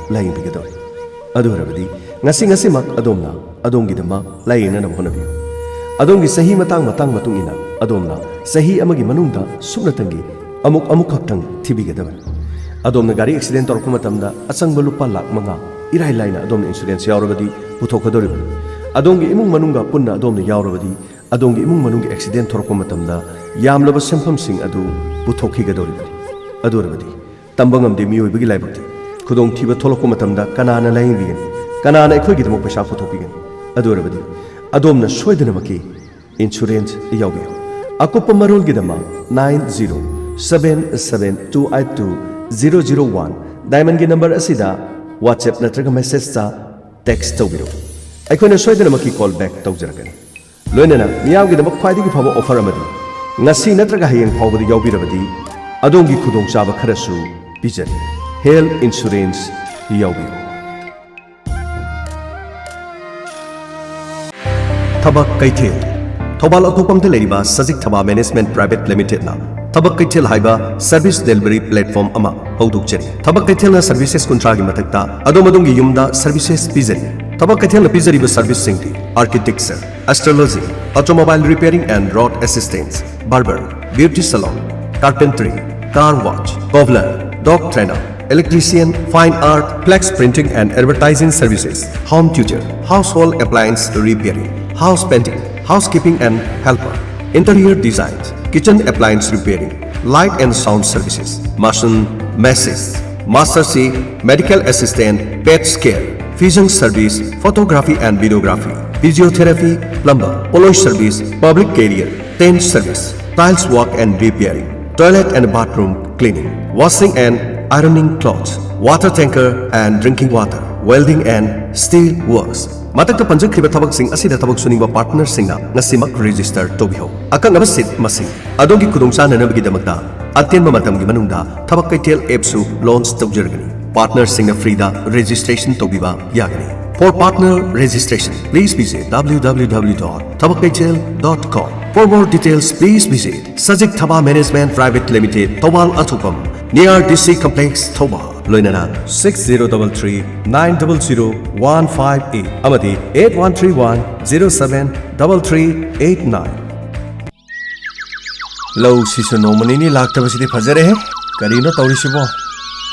laying bigador. Adorabadi, Nasing Asimak Adomna, Adongidama, laying and Honabi. Adongi Sahi Matang Matungina, Adomna, Sahi Amagi Manunda, Sunatangi, Amukakang, Tibigadavan. Adom Nagari accident or Kumatamda, Asang Balupa Lak Manga, Irai Lina, Adom incidents Yaurabadi, Putokadoriban. Adongi Imung Manunga Punna Adom the Yaurabadi, Adongi Imung Manungi accident or Kumatamda, Yamlava Sempam Sing Adu, Putoki Gadoribadi. Adorabadi, Tambangam de Mu Bigi Library, Kudong Tiba Tolokumatamda, Kanana Lain Vegan, Kanana Equigit Mokasha Photopigan. Adorabadi, Adomna Shoidanamaki, Insurance Yawio. Akupa Marul Gidama, 9077282001, Diamond Gi number Asida, WhatsApp Natraga message sa text Tobiro. I couldn't Shoidanamaki call back Togeragan. Lunana, Miyawi the Mokpadi Pava offer Amadi. Nasi Natraga Hayang Power the Yawirabadi, Adongi Kudong Saba Karasu, Pijan, Hail Insurance Yawio. Tabak Kaitil Tobal Akupam Teleba Sazik Taba Management Private Limited na Tabak Kaitil Haiba Service Delivery Platform Ama Hauduk Cheri Tabak Kaitil na Services Contragi Matakta Adomadongi Yumda Services Pizari Tabak Kaitil na Pizari ba Service Singti Architecture, Astrology, Automobile Repairing and Road Assistance, Barber, Beauty Salon, Carpentry, Car Wash, Cobbler, Dog Trainer, Electrician, Fine Art, Flex Printing and Advertising Services, Home Tutor, Household Appliance Repairing, House Painting, Housekeeping and Helper, Interior Designs, Kitchen Appliance Repairing, Light and Sound Services, Mason, Masses, Master C, Medical Assistant, Pet Care, Fusion Service, Photography and Videography, Physiotherapy, Plumber, Polish Service, Public Carrier, Tent Service, Tiles Work and Repairing, Toilet and Bathroom Cleaning, Washing and Ironing Clothes, Water Tanker and Drinking Water, Welding and Steel Works. Matakta panjakriba tabak sing asida tabak suningba partner singna ngasimak register tobiho. Akang abasit masing adongi kudungsan na nabigidamagda atin mamatamgi manungda tabak kaitel apps launch tawjargani. Partner singna frida registration tobiba yagani. For partner registration, please visit www.tabakaitel.com. For more details, please visit Sajik Thaba Management Private Limited, Tobal Atupam, near DC Complex, Tobal. Loinana 6033-900-158 Amadi 8131-073389 Low Sisu no Manini Laktabasiti Pazare Karino Taurisibo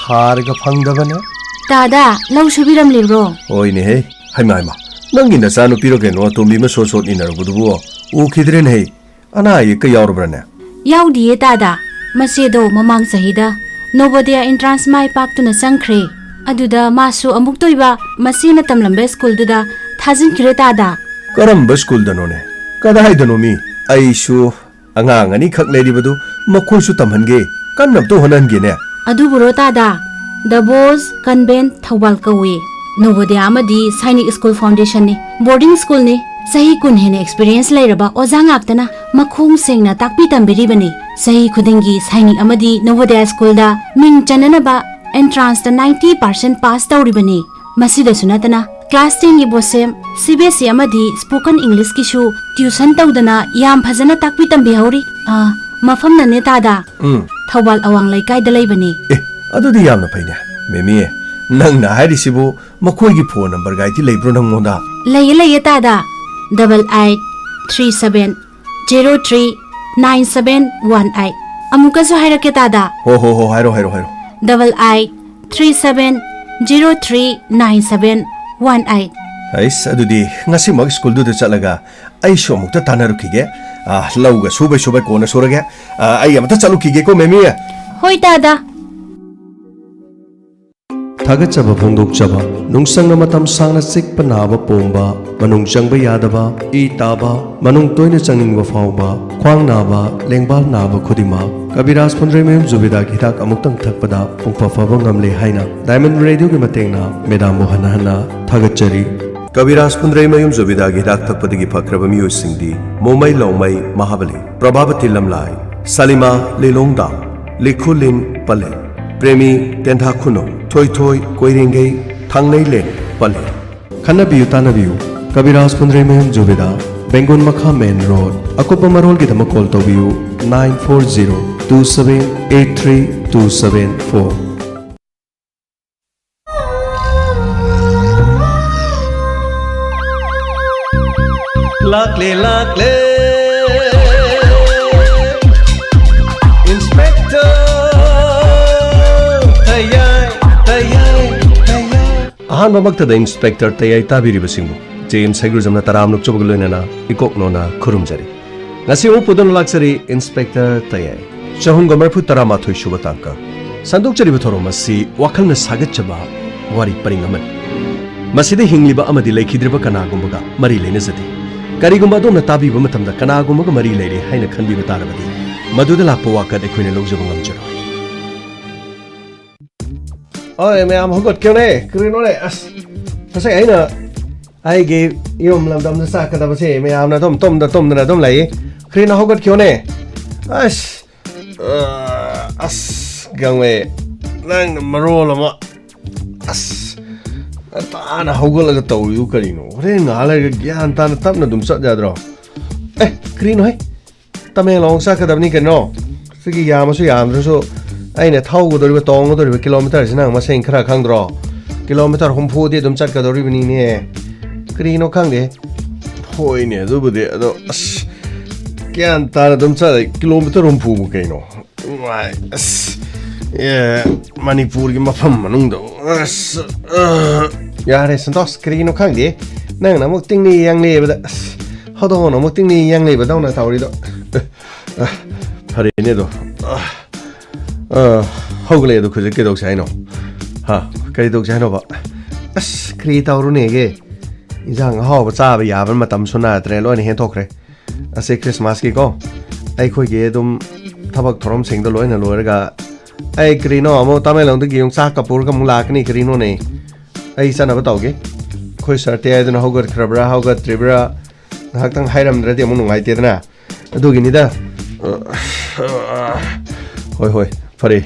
Harga Pangdavane Tada, Low Subiram Libro. Oi ne, Hai Mama. Nangin the Sanu Pirogeno to Mima so in a good war. Ukidrin he. Anai Kayorbrana. Yaudi Tada, Macedo, Mamang Sahida. Nobody in trans my pap to Nasankre. Aduda, Masu Amuktoiba, Masina Tamlambe School Duda, Tazin Kiretada. Karamba School Danone. Kadai Danomi. I show Angang and Ikak Lady Badu, Makusu Tamhange, Kanam to Hanangine. Aduburo Tada. The Boys Convent Tawalkawe. Nobody Amadi Sainik School Foundation ni. Boarding school ni. Sahi kun hene experience lairaba ozang aptana makhung sengna takpitam biribani. Sahi khudingi Sainik Amadi Novodaya School da ming chananaba entrance da 90% pass tauribani. Masida sunatana class 10 gi bosem CBSE Amadi spoken English ki shu tuition tawdana yam phajana takpitam bihauri. Mafam na ne tada. Thawal awang laikai da laibani. Adudi yamna paina. Memi nang na hairisibu makoigi phone number gaiti leibro nangonda. Laye tada 8837039718 amuka so hairake tada. Ho hairo. 8837039718 Ais adudi ngasi mag school du chalaga ai sho mukta tanarukige lauga subai kona soraga ai amata chalukige ko memi hoi tada Thagachaba phongdokchaba nungsangna matam sangna chikpa naba pomba manung changba yadaba I taba manung toina changningba phawba khwang naba lengbal naba khudima Kabiraj Phundremem Zubida hidak amuktang thakpada pungpa phaba ngamle haina Diamond Radio gi matengna Madam Mohana thagachari Kabiraj Phundremem Zubida hidak thakpadagi phakraba miyoi singdi Momai Longmai Mahabali Prabhavati Lamlai Salima Lelongda Likhulin Pale Premi Tendha Khuno Thoi Koirengei Thangnei Len Pale Khanabiu Tanabiu Kabiraj Phundremem Zubida Bengon Makha Main Road Akopa Marol gi dama call tobiu 94027832774 lakle Inspector Tayai Ahanba magtada Inspector Tayai tabiribasingbu James Hagruzamna taramnuk chobagloinana ikoknona khurumjari ngasi upudon laksari Inspector Tayai chahunga marphu taramathoi shubatangka sandukchari bathoromasi wakhalna sagatchaba wari paringaman masida hingliba amadi lekhidriba kanagumbaga mari leinazati karigumba adomna tabiba matamda kanagumbaga mari leire haina khanbiba tarabadi maduda lakpa wakat ekhoina lojaba ngamjaro oy mayam hogot kyone krinole as pasai aina ai ge yom lamdam na sa kada base mayam na tom na dom lai krina hogot kyone as gangwe nang marolama as Tana hogolaga tawriu karino re ngalaga gyan tana tapna dum sat jadro krino hai tamelong sa kadabni keno sigi yamasu yamdro aina thaugo doriba tongo doriba kilometer sinang maseng khara khangdro kilometer humpu de dum chat kadori bini ne krino khangde hoi ne dubude ado as gyan tana dum chat kilometer humpu bu kaino wai as Manipur ki mafam manungdo yare santos krino khangde nang na muk tingni yang le bada hodo no muk tingni yang le bada na tawri do phare ne do hogle do khuje ke do sai no ha kai do sai no ba as kri tawru ne ge injang ho ba cha ba ya ban matam suna tre lo ni hen thokre ase Christmas ki ko ai khoi ge dum thabak thorom sing do loina loraga ai krino amo tamelong de gyung sa kapur ka mulak ni krino ne ai sana batauge khoi sarte ai dana hogar krabra hogar tribra haktang hairam drati amung ngai te dana adu gini da hoi phare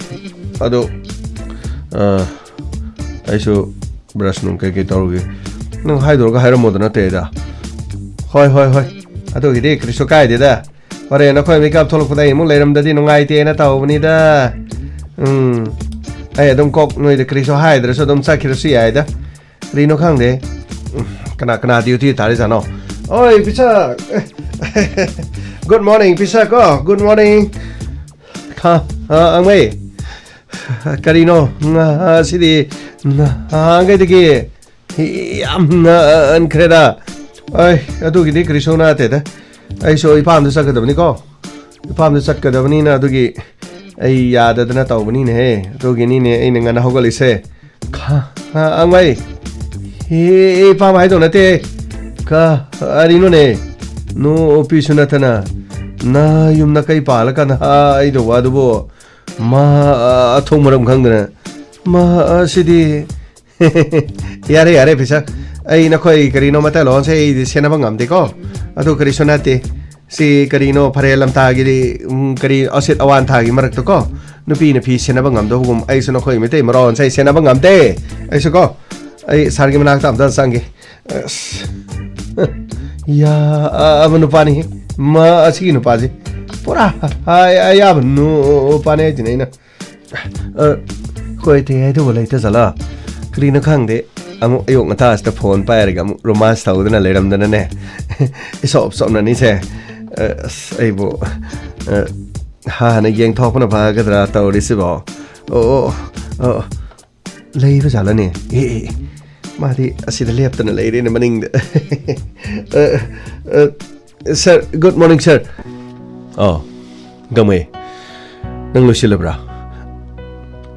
adu ai so brush nung ke tawge nung haidor ga hairam modana te da hoi adu gidi kriso kai de da pare na khoi makeup tholok pudai mung leiram dadi nungai te na tawbani da ai dom kok noi de kriso haidra so dom sakira si ai da rino khangde kana duty tare jano oi pisa good morning pisa ko good morning ha angwe karino sidi ngai de ge amna an kreda ai adu gi de kriso na te da ai so ipam de sakadabni ko ipam de sakadabni na adu gi ai yadadana tawbani ne to gini ne ai ngana hogolise kha angwai he pa mai do nate ka arino ne no opisuna thana na yumna kai palaka na ai do wadu bo ma athomaram khangdana ma sidi yare pisa ai na khoi karino mata lon se sena bangam de ko adu karisona te si karino pharelam tagi kari asit awan thagi marak to ko nupi na phi sena bangam do gum ai sono khoi mete maron sai sena bangam te ai so ko ai sargi manak tam dan sangi ya abanu pani ma asi nu paji pura ai abanu pane jinai na khoi te ai do lai ta sala krina khangde amu ayok ngata sta phone pa erga romance thaudana leram dana ne isop na ni se ai bo ha na yeng thok na ba gadra tawri si bo lei ba jala ne ma di asida lep tan lei ne maning sir good morning sir gamwe nang lo silabra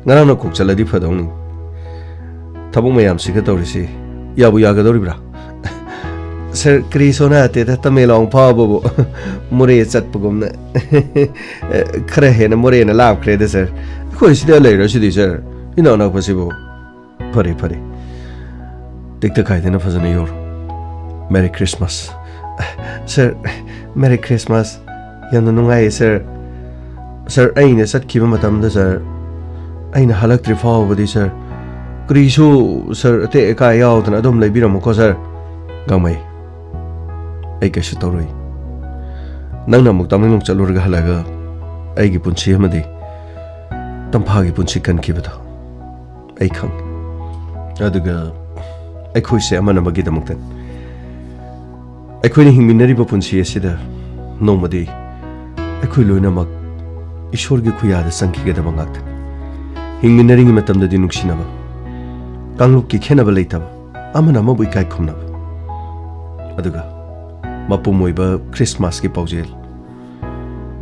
ngara na kuk chala di phadong ni thabung mayam si ka tawri si yabu ya gadori bra sir krisona te ta tamelong pha bo more chat pugum na khare he na more na lab khre de sir khoi sida lai ra sidi sir ina na possible phare tik ta khai de na phajana yor merry christmas sir merry christmas yana nungai sir aina sat khiba matam da sir aina halak tri fa bodi sir krisu sir te ka yaw tan adom lai biram ko sir gamai ai ka shitoroi nangna muktam nung chalurga halaga ai gi punchi amadi tampa gi punchi kan kibada ai khang aduga ai khoi se amana magi damuktan ꯑꯩꯈꯣꯏꯅ ꯍꯤꯡꯃꯤꯟꯅꯔꯤꯕ ꯄꯨꯟꯁꯤ ꯑꯁꯤꯗ ꯅꯣꯡꯃꯗꯤ ꯑꯩꯈꯣꯏ ꯂꯣꯏꯅꯃꯛ ꯏꯁꯣꯔꯒꯤ ꯈꯨꯌꯥꯗ ꯆꯪꯈꯤꯒꯗꯕ ꯉꯥꯛꯇꯅꯤ ꯍꯤꯡꯃꯤꯟꯅꯔꯤꯉꯩ ꯃꯇꯝꯗꯗꯤ ꯅꯨꯡꯁꯤꯅꯕ ꯀꯥꯡꯂꯨꯞꯀꯤ ꯈꯦꯟꯅꯕ ꯂꯩꯇꯕ ꯑꯃꯅ ꯑꯃꯕꯨ ꯏꯀꯥꯏ ꯈꯨꯝꯅꯕ ꯑꯗꯨꯒ ꯃꯄꯨꯝ ꯑꯣꯏꯕ ꯈ꯭ꯔꯤꯁꯃꯥꯁꯀꯤ ꯄꯥꯎꯖꯦꯜ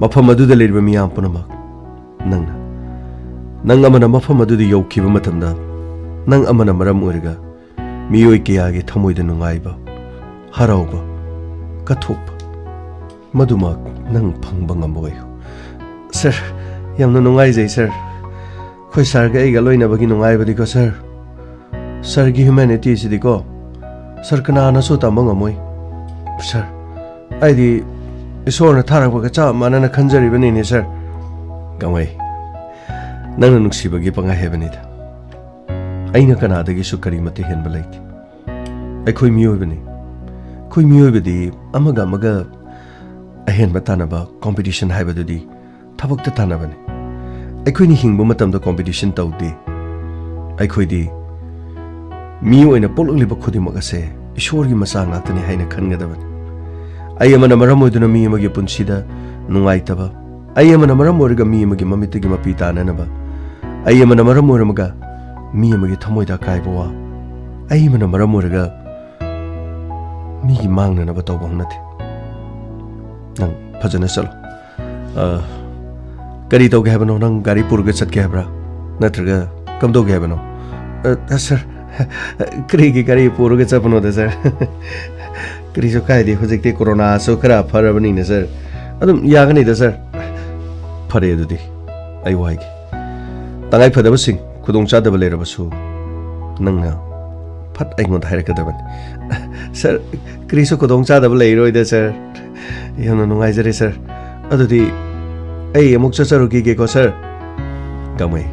ꯃꯐꯝ ꯑꯗꯨꯗ ꯂꯩꯔꯤꯕ ꯃꯤꯌꯥꯝ ꯄꯨꯝꯅꯃꯛ ꯅꯪ ꯑꯃꯅ ꯃꯐꯝ ꯑꯗꯨꯗ ꯌꯧꯈꯤꯕ ꯃꯇꯝꯗ ꯅꯪ ꯑꯃꯅ ꯃꯔꯝ ꯑꯣꯏꯔꯒ ꯃꯤꯑꯣꯏ ꯀꯌꯥꯒꯤ ꯊꯃꯣꯏꯗ ꯅꯨꯡꯉꯥꯏꯕ ꯍꯔꯥꯎꯕ ꯀꯠꯊꯣꯛꯄ ꯃꯗꯨꯃꯛ ꯅꯪ ꯐꯪꯕ ꯉꯝꯕ ꯑꯣꯏꯌꯨ ꯁꯔ ꯌꯥꯝꯅ ꯅꯨꯡꯉꯥꯏꯖꯩ ꯁꯔ ꯑꯩꯈꯣꯏ ꯁꯔꯒ ꯑꯩꯒ ꯂꯣꯏꯅꯕꯒꯤ ꯅꯨꯡꯉꯥꯏꯕꯗꯤꯀꯣ ꯁꯔꯒꯤ ꯍ꯭ꯌꯨꯃꯦꯅꯤꯇꯤꯁꯤꯗꯤꯀꯣ ꯁꯔ ꯀꯅꯥꯅꯁꯨ ꯇꯝꯕ ꯉꯝꯃꯣꯏ ꯁꯔ ꯑꯩꯗꯤ ꯏꯁꯣꯔꯅ ꯊꯥꯔꯛꯄꯒ ꯆꯞ ꯃꯥꯟꯅꯅ ꯈꯟꯖꯔꯤꯕꯅꯤꯅꯦ ꯁꯔ ꯒꯥꯡꯃꯩ ꯅꯪꯅ ꯅꯨꯡꯁꯤꯕꯒꯤ ꯄꯪꯍꯥꯏ ꯍꯥꯏꯕꯅꯤꯗ ꯑꯩꯅ ꯀꯅꯥꯗꯒꯤꯁꯨ ꯀꯔꯤꯃꯠꯇ ꯍꯦꯟꯕ ꯂꯩꯇꯦ ꯑꯩꯈꯣꯏ ꯃꯤꯑꯣꯏꯕꯅꯤ ꯑꯩꯈꯣꯏ ꯃꯤꯑꯣꯏꯕꯗꯤ ꯑꯃꯒ ꯑꯃꯒ ꯑꯍꯦꯟꯕ ꯇꯥꯟꯅꯕ ꯀꯣꯝꯄꯤꯇꯤꯁꯟ ꯍꯥꯏꯕꯗꯨꯗꯤ ꯊꯕꯛꯇ ꯇꯥꯟꯅꯕꯅꯤ ꯑꯩꯈꯣꯏꯅ ꯍꯤꯡꯕ ꯃꯇꯝꯗ ꯀꯣꯝꯄꯤꯇꯤꯁꯟ ꯇꯧꯗꯦ ꯑꯩꯈꯣꯏꯗꯤ ꯃꯤ ꯑꯣꯏꯅ ꯄꯣꯛꯂꯛꯂꯤꯕ ꯈꯨꯗꯤꯡꯃꯛ ꯑꯁꯦ ꯏꯁꯣꯔꯒꯤ ꯃꯆꯥ ꯉꯥꯛꯇꯅꯤ ꯍꯥꯏꯅ ꯈꯟꯒꯗꯕꯅꯤ ꯑꯩ ꯑꯃꯅ ꯃꯔꯝ ꯑꯣꯏꯗꯨꯅ ꯃꯤ ꯑꯃꯒꯤ ꯄꯨꯟꯁꯤꯗ ꯅꯨꯡꯉꯥꯏꯇꯕ ꯑꯩ ꯑꯃꯅ ꯃꯔꯝ ꯑꯣꯏꯔꯒ ꯃꯤ ꯑꯃꯒꯤ ꯃꯃꯤꯠꯇꯒꯤ ꯃꯄꯤ ꯇꯥꯅꯅꯕ ꯑꯩ ꯑꯃꯅ ꯃꯔꯝ ꯑꯣꯏꯔꯒ ꯃꯤ ꯑꯃꯒꯤ ꯊꯃꯣꯏꯗ ꯑꯀꯥꯏꯕ ꯋꯥ ꯑꯩ ꯑꯃꯅ ꯃꯔꯝ ꯑꯣꯏꯔꯒ ꯃꯤꯒꯤ ꯃꯥꯡꯅꯅꯕ ꯇꯧꯕ ꯍꯧꯅꯗꯦ ꯅꯪ ꯐꯖꯅ ꯆꯠꯂꯣ ꯀꯔꯤ ꯇꯧꯒꯦ ꯍꯥꯏꯕꯅꯣ ꯅꯪ ꯒꯥꯔꯤ ꯄꯨꯔꯒ ꯆꯠꯀꯦ ꯍꯥꯏꯕ꯭ꯔꯥ ꯅꯠꯇ꯭ꯔꯒ ꯀꯝꯗꯧꯒꯦ ꯍꯥꯏꯕꯅꯣ ꯁꯔ ꯀꯔꯤꯒꯤ ꯒꯥꯔꯤ ꯄꯨꯔꯒ ꯆꯠꯄꯅꯣꯗ ꯁꯔ ꯀꯔꯤꯁꯨ ꯀꯥꯏꯗꯦ ꯍꯧꯖꯤꯛꯇꯤ ꯀꯣꯔꯣꯅꯥꯁꯨ ꯈꯔ ꯐꯔꯕꯅꯤꯅ ꯁꯔ ꯑꯗꯨꯝ ꯌꯥꯒꯅꯤꯗ ꯁꯔ ꯐꯔꯦ ꯑꯗꯨꯗꯤ ꯑꯩ ꯋꯥꯏꯒꯦ ꯇꯉꯥꯏ ꯐꯗꯕꯁꯤꯡ ꯈꯨꯗꯣꯡꯆꯥꯗꯕ ꯂꯩꯔꯕꯁꯨ ꯅꯪꯅ ꯐꯠ ꯑꯩꯉꯣꯟꯗ ꯍꯥꯏꯔꯛꯀꯗꯕꯅꯤ ꯁꯔ ꯀꯔꯤꯁꯨ ꯈꯨꯗꯣꯡꯆꯥꯗꯕ ꯂꯩꯔꯣꯏꯗ ꯁꯔ ꯌꯥꯝꯅ ꯅꯨꯡꯉꯥꯏꯖꯔꯦꯁꯔ ꯑꯗꯨꯗꯤ ꯑꯩ ꯑꯃꯨꯛ ꯆꯠꯆꯔꯨꯈꯤꯒꯦꯀꯣ ꯁꯔ ꯒꯥꯡꯃꯩ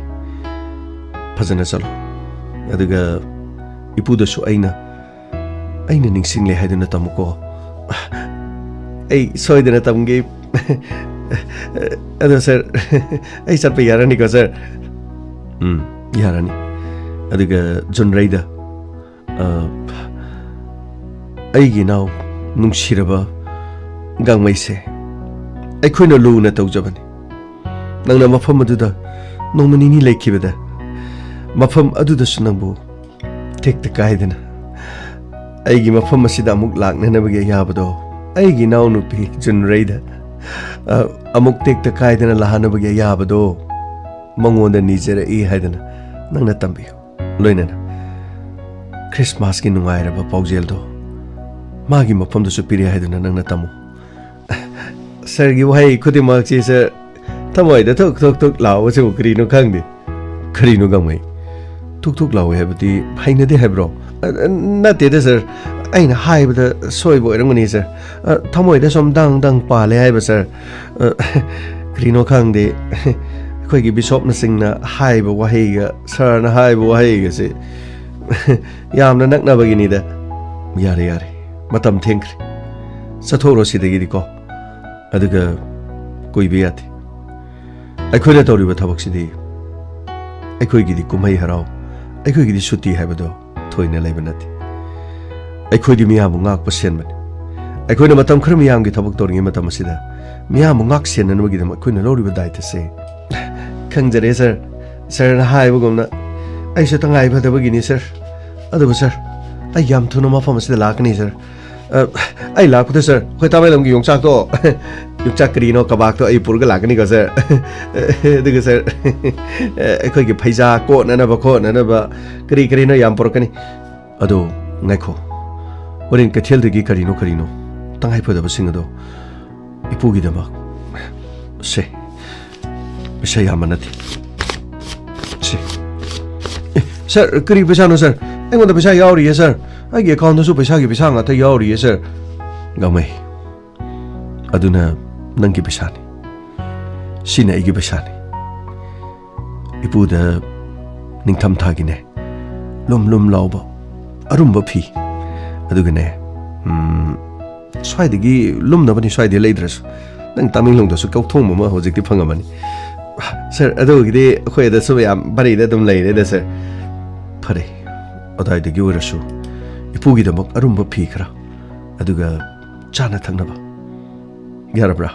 ꯐꯖꯅ ꯆꯠꯂꯣ ꯑꯗꯨꯒ ꯏꯄꯨꯗꯁꯨ ꯑꯩꯅ ꯅꯤꯡꯁꯤꯡꯂꯦ ꯍꯥꯏꯗꯨꯅ ꯇꯝꯃꯨꯀꯣ ꯑꯩ ꯁꯣꯏꯗꯅ ꯇꯝꯒꯦ ꯑꯗꯣ ꯁꯔ ꯑꯩ ꯆꯠꯄ ꯌꯥꯔꯅꯤꯀꯣ ꯁꯔ ꯌꯥꯔꯅꯤ ꯑꯗꯨꯒ ꯖꯨꯟꯔꯩꯗ ꯑꯩꯒꯤ ꯏꯅꯥꯎ ꯅꯨꯡꯁꯤꯔꯕ ꯒꯥꯡꯃꯩꯁꯦ ꯑꯩꯈꯣꯏꯅ ꯂꯨꯅ ꯇꯧꯖꯕꯅꯤ ꯅꯪꯅ ꯃꯐꯝ ꯑꯗꯨꯗ ꯅꯣꯡꯃ ꯅꯤꯅꯤ ꯂꯩꯈꯤꯕꯗ ꯃꯐꯝ ꯑꯗꯨꯗꯁꯨ ꯅꯪꯕు ꯇꯦꯛꯇ ꯀꯥꯏꯗꯅ ꯑꯩꯒꯤ ꯃꯐꯝ ꯑꯁꯤꯗ ꯑꯃꯨꯛ ꯂꯥꯛꯅꯅꯕꯒꯤ ꯑꯌꯥꯕꯗꯣ ꯑꯩꯒꯤ ꯏꯅꯥꯎꯅꯨꯄꯤ ꯖꯨꯟꯔꯩꯗ ꯑꯃꯨꯛ ꯇꯦꯛꯇ ꯀꯥꯏꯗꯅ ꯂꯥꯛꯍꯟꯅꯕꯒꯤ ꯑꯌꯥꯕꯗꯣ ꯃꯉꯣꯟꯗ ꯅꯤꯖꯔꯛꯏ ꯍꯥꯏꯗꯅ ꯅꯪꯅ ꯇꯝꯕꯤꯌꯨ ꯂꯣꯏꯅꯅ ꯈ꯭ꯔꯤꯁꯃꯥꯁꯀꯤ ꯅꯨꯡꯉꯥꯏꯔꯕ ꯄꯥꯎꯖꯦꯜꯗꯣ ꯃꯥꯒꯤ ꯃꯐꯝꯗꯁꯨ ꯄꯤꯔꯦ ꯍꯥꯏꯗꯨꯅ ꯅꯪꯅ ꯇꯝꯃꯨ ꯁꯔꯒꯤ ꯋꯥꯍꯩ ꯈꯨꯗꯤꯡꯃꯛꯁꯤ ꯁꯔ ꯊꯃꯣꯏꯗ ꯊꯨꯛ ꯊꯨꯛ ꯊꯨꯛ ꯂꯥꯎꯕꯁꯤꯕꯨ ꯀꯔꯤꯅꯣ ꯈꯪꯗꯦ ꯀꯔꯤꯅꯣ ꯒꯥꯡꯃꯩ ꯊꯨꯛ ꯊꯨꯛ ꯂꯥꯎꯋꯦ ꯍꯥꯏꯕꯗꯤ ꯍꯩꯅꯗꯦ ꯍꯥꯏꯕ꯭ꯔꯣ ꯅꯠꯇꯦꯗ ꯁꯔ ꯑꯩꯅ ꯍꯥꯏꯕꯗ ꯁꯣꯏꯕ ꯑꯣꯏꯔꯝꯒꯅꯤ ꯁꯔ ꯊꯃꯣꯏꯗ ꯁꯨꯝ ꯗꯪ ꯗꯪ ꯄꯥꯜꯂꯦ ꯍꯥꯏꯕ ꯁꯔ ꯀꯔꯤꯅꯣ ꯈꯪꯗꯦ ꯑꯩꯈꯣꯏꯒꯤ ꯕꯤꯁꯣꯞꯅꯁꯤꯡꯅ ꯍꯥꯏꯕ ꯋꯥꯍꯩꯒ ꯁꯔꯅ ꯍꯥꯏꯕ ꯋꯥꯍꯩꯒꯁꯦ ꯌꯥꯝꯅ ꯅꯛꯅꯕꯒꯤꯅꯤꯗ ꯌꯥꯔꯦ ꯃꯇꯝ ꯊꯦꯡꯈ꯭ꯔꯦ ꯆꯠꯊꯣꯛꯔꯣ ꯁꯤꯗꯒꯤꯗꯤꯀꯣ ꯑꯗꯨꯒ ꯀꯨꯏꯕ ꯌꯥꯗꯦ ꯑꯩꯈꯣꯏꯅ ꯇꯧꯔꯤꯕ ꯊꯕꯛꯁꯤꯗꯤ ꯑꯩꯈꯣꯏꯒꯤꯗꯤ ꯀꯨꯝꯍꯩ ꯍꯔꯥꯎ ꯑꯩꯈꯣꯏꯒꯤꯗꯤ ꯁꯨꯇꯤ ꯍꯥꯏꯕꯗꯣ ꯊꯣꯏꯅ ꯂꯩꯕ ꯅꯠꯇꯦ ꯑꯩꯈꯣꯏꯗꯤ ꯃꯤꯌꯥꯝꯕꯨ ꯉꯥꯛꯄ ꯁꯦꯟꯕꯅꯤ ꯑꯩꯈꯣꯏꯅ ꯃꯇꯝ ꯈꯔ ꯃꯤꯌꯥꯝꯒꯤ ꯊꯕꯛ ꯇꯧꯔꯤꯉꯩ ꯃꯇꯝ ꯑꯁꯤꯗ ꯃꯤꯌꯥꯝꯕꯨ ꯉꯥꯛ ꯁꯦꯟꯅꯅꯕꯒꯤꯗꯃꯛ ꯑꯩꯈꯣꯏꯅ ꯂꯧꯔꯤꯕ ꯗꯥꯏꯇꯁꯦ ꯈꯪꯖꯔꯦ ꯁꯔ ꯁꯔꯅ ꯍꯥꯏꯕꯒꯨꯝꯅ ꯑꯩꯁꯨ ꯇꯉꯥꯏ ꯐꯗꯕꯒꯤꯅꯤ ꯁꯔ ꯑꯗꯨꯕꯨ ꯁꯔ ꯑꯩ ꯌꯥꯝ ꯊꯨꯅ ꯃꯐꯝ ꯑꯁꯤꯗ ꯂꯥꯛꯀꯅꯤ ꯁꯔ ꯑꯩ ꯂꯥꯛꯄꯗ ꯁꯔ ꯑꯩꯈꯣꯏ ꯇꯥꯃꯦꯡꯂꯣꯡꯒꯤ ꯌꯣꯡꯆꯥꯛꯇꯣ ꯌꯣꯡꯆꯥꯛ ꯀꯔꯤꯅꯣ ꯀꯕꯥꯛꯇꯣ ꯑꯩ ꯄꯨꯔꯒ ꯂꯥꯛꯀꯅꯤꯀꯣ ꯁꯔ ꯑꯗꯨꯒ ꯁꯔ ꯑꯩꯈꯣꯏꯒꯤ ꯐꯩꯖꯥ ꯀꯣꯠꯅꯅꯕ ꯈꯣꯠꯅꯅꯕ ꯀꯔꯤꯅꯣ ꯌꯥꯝ ꯄꯨꯔꯛꯀꯅꯤ ꯑꯗꯣ ꯉꯥꯏꯈꯣ ꯍꯣꯔꯦꯟ ꯀꯩꯊꯦꯜꯗꯒꯤ ꯀꯔꯤꯅꯣ ꯇꯉꯥꯏꯐꯗꯕꯁꯤꯡ ꯑꯗꯣ ꯏꯄꯨꯒꯤꯗꯃꯛ ꯁꯦ ꯄꯩꯁꯥ ꯌꯥꯝꯕ ꯅꯠꯇꯦ ꯁꯦ ꯁꯔ ꯀꯔꯤ ꯄꯩꯁꯥꯅꯣ ꯁꯔ ꯑꯩꯉꯣꯟꯗ ꯄꯩꯁꯥ ꯌꯥꯎꯔꯤꯌꯦ ꯁꯔ ꯑꯩꯒꯤ ꯑꯦꯀꯥꯎꯟꯗꯁꯨ ꯄꯩꯁꯥꯒꯤ ꯄꯩꯁꯥ ꯉꯥꯛꯇ ꯌꯥꯎꯔꯤꯌꯦ ꯁꯔ ꯒꯥꯡꯃꯩ ꯑꯗꯨꯅ ꯅꯪꯒꯤ ꯄꯩꯁꯥꯅꯤ ꯁꯤꯅ ꯑꯩꯒꯤ ꯄꯩꯁꯥꯅꯤ ꯏꯄꯨꯗ ꯅꯤꯡꯊꯝꯊꯥꯒꯤꯅꯦ ꯂꯨꯝ ꯂꯥꯎꯕ ꯑꯔꯨꯝꯕ ꯐꯤ ꯑꯗꯨꯒꯅꯦ ꯁ꯭ꯋꯥꯏꯗꯒꯤ ꯂꯨꯝꯅꯕꯅꯤ ꯁ꯭ꯋꯥꯏꯗ ꯂꯩꯗ꯭ꯔꯁꯨ ꯅꯪ ꯇꯥꯃꯦꯡꯂꯣꯡꯗꯁꯨ ꯀꯧꯊꯣꯡꯕ ꯑꯃ ꯍꯧꯖꯤꯛꯇꯤ ꯐꯪꯉꯝꯃꯅꯤ ꯁꯔ ꯑꯗꯨꯒꯤꯗꯤ ꯑꯩꯈꯣꯏ ꯑꯗꯁꯨ ꯌꯥꯝ ꯕꯔꯤꯗ ꯑꯗꯨꯝ ꯂꯩꯔꯦꯗ ꯁꯔ ꯐꯔꯦ ꯑꯗꯥꯏꯗꯒꯤ ꯑꯣꯏꯔꯁꯨ ꯏꯄꯨꯒꯤꯗꯃꯛ ꯑꯔꯨꯝꯕ ꯐꯤ ꯈꯔ ꯑꯗꯨꯒ chana thangnaba yarabra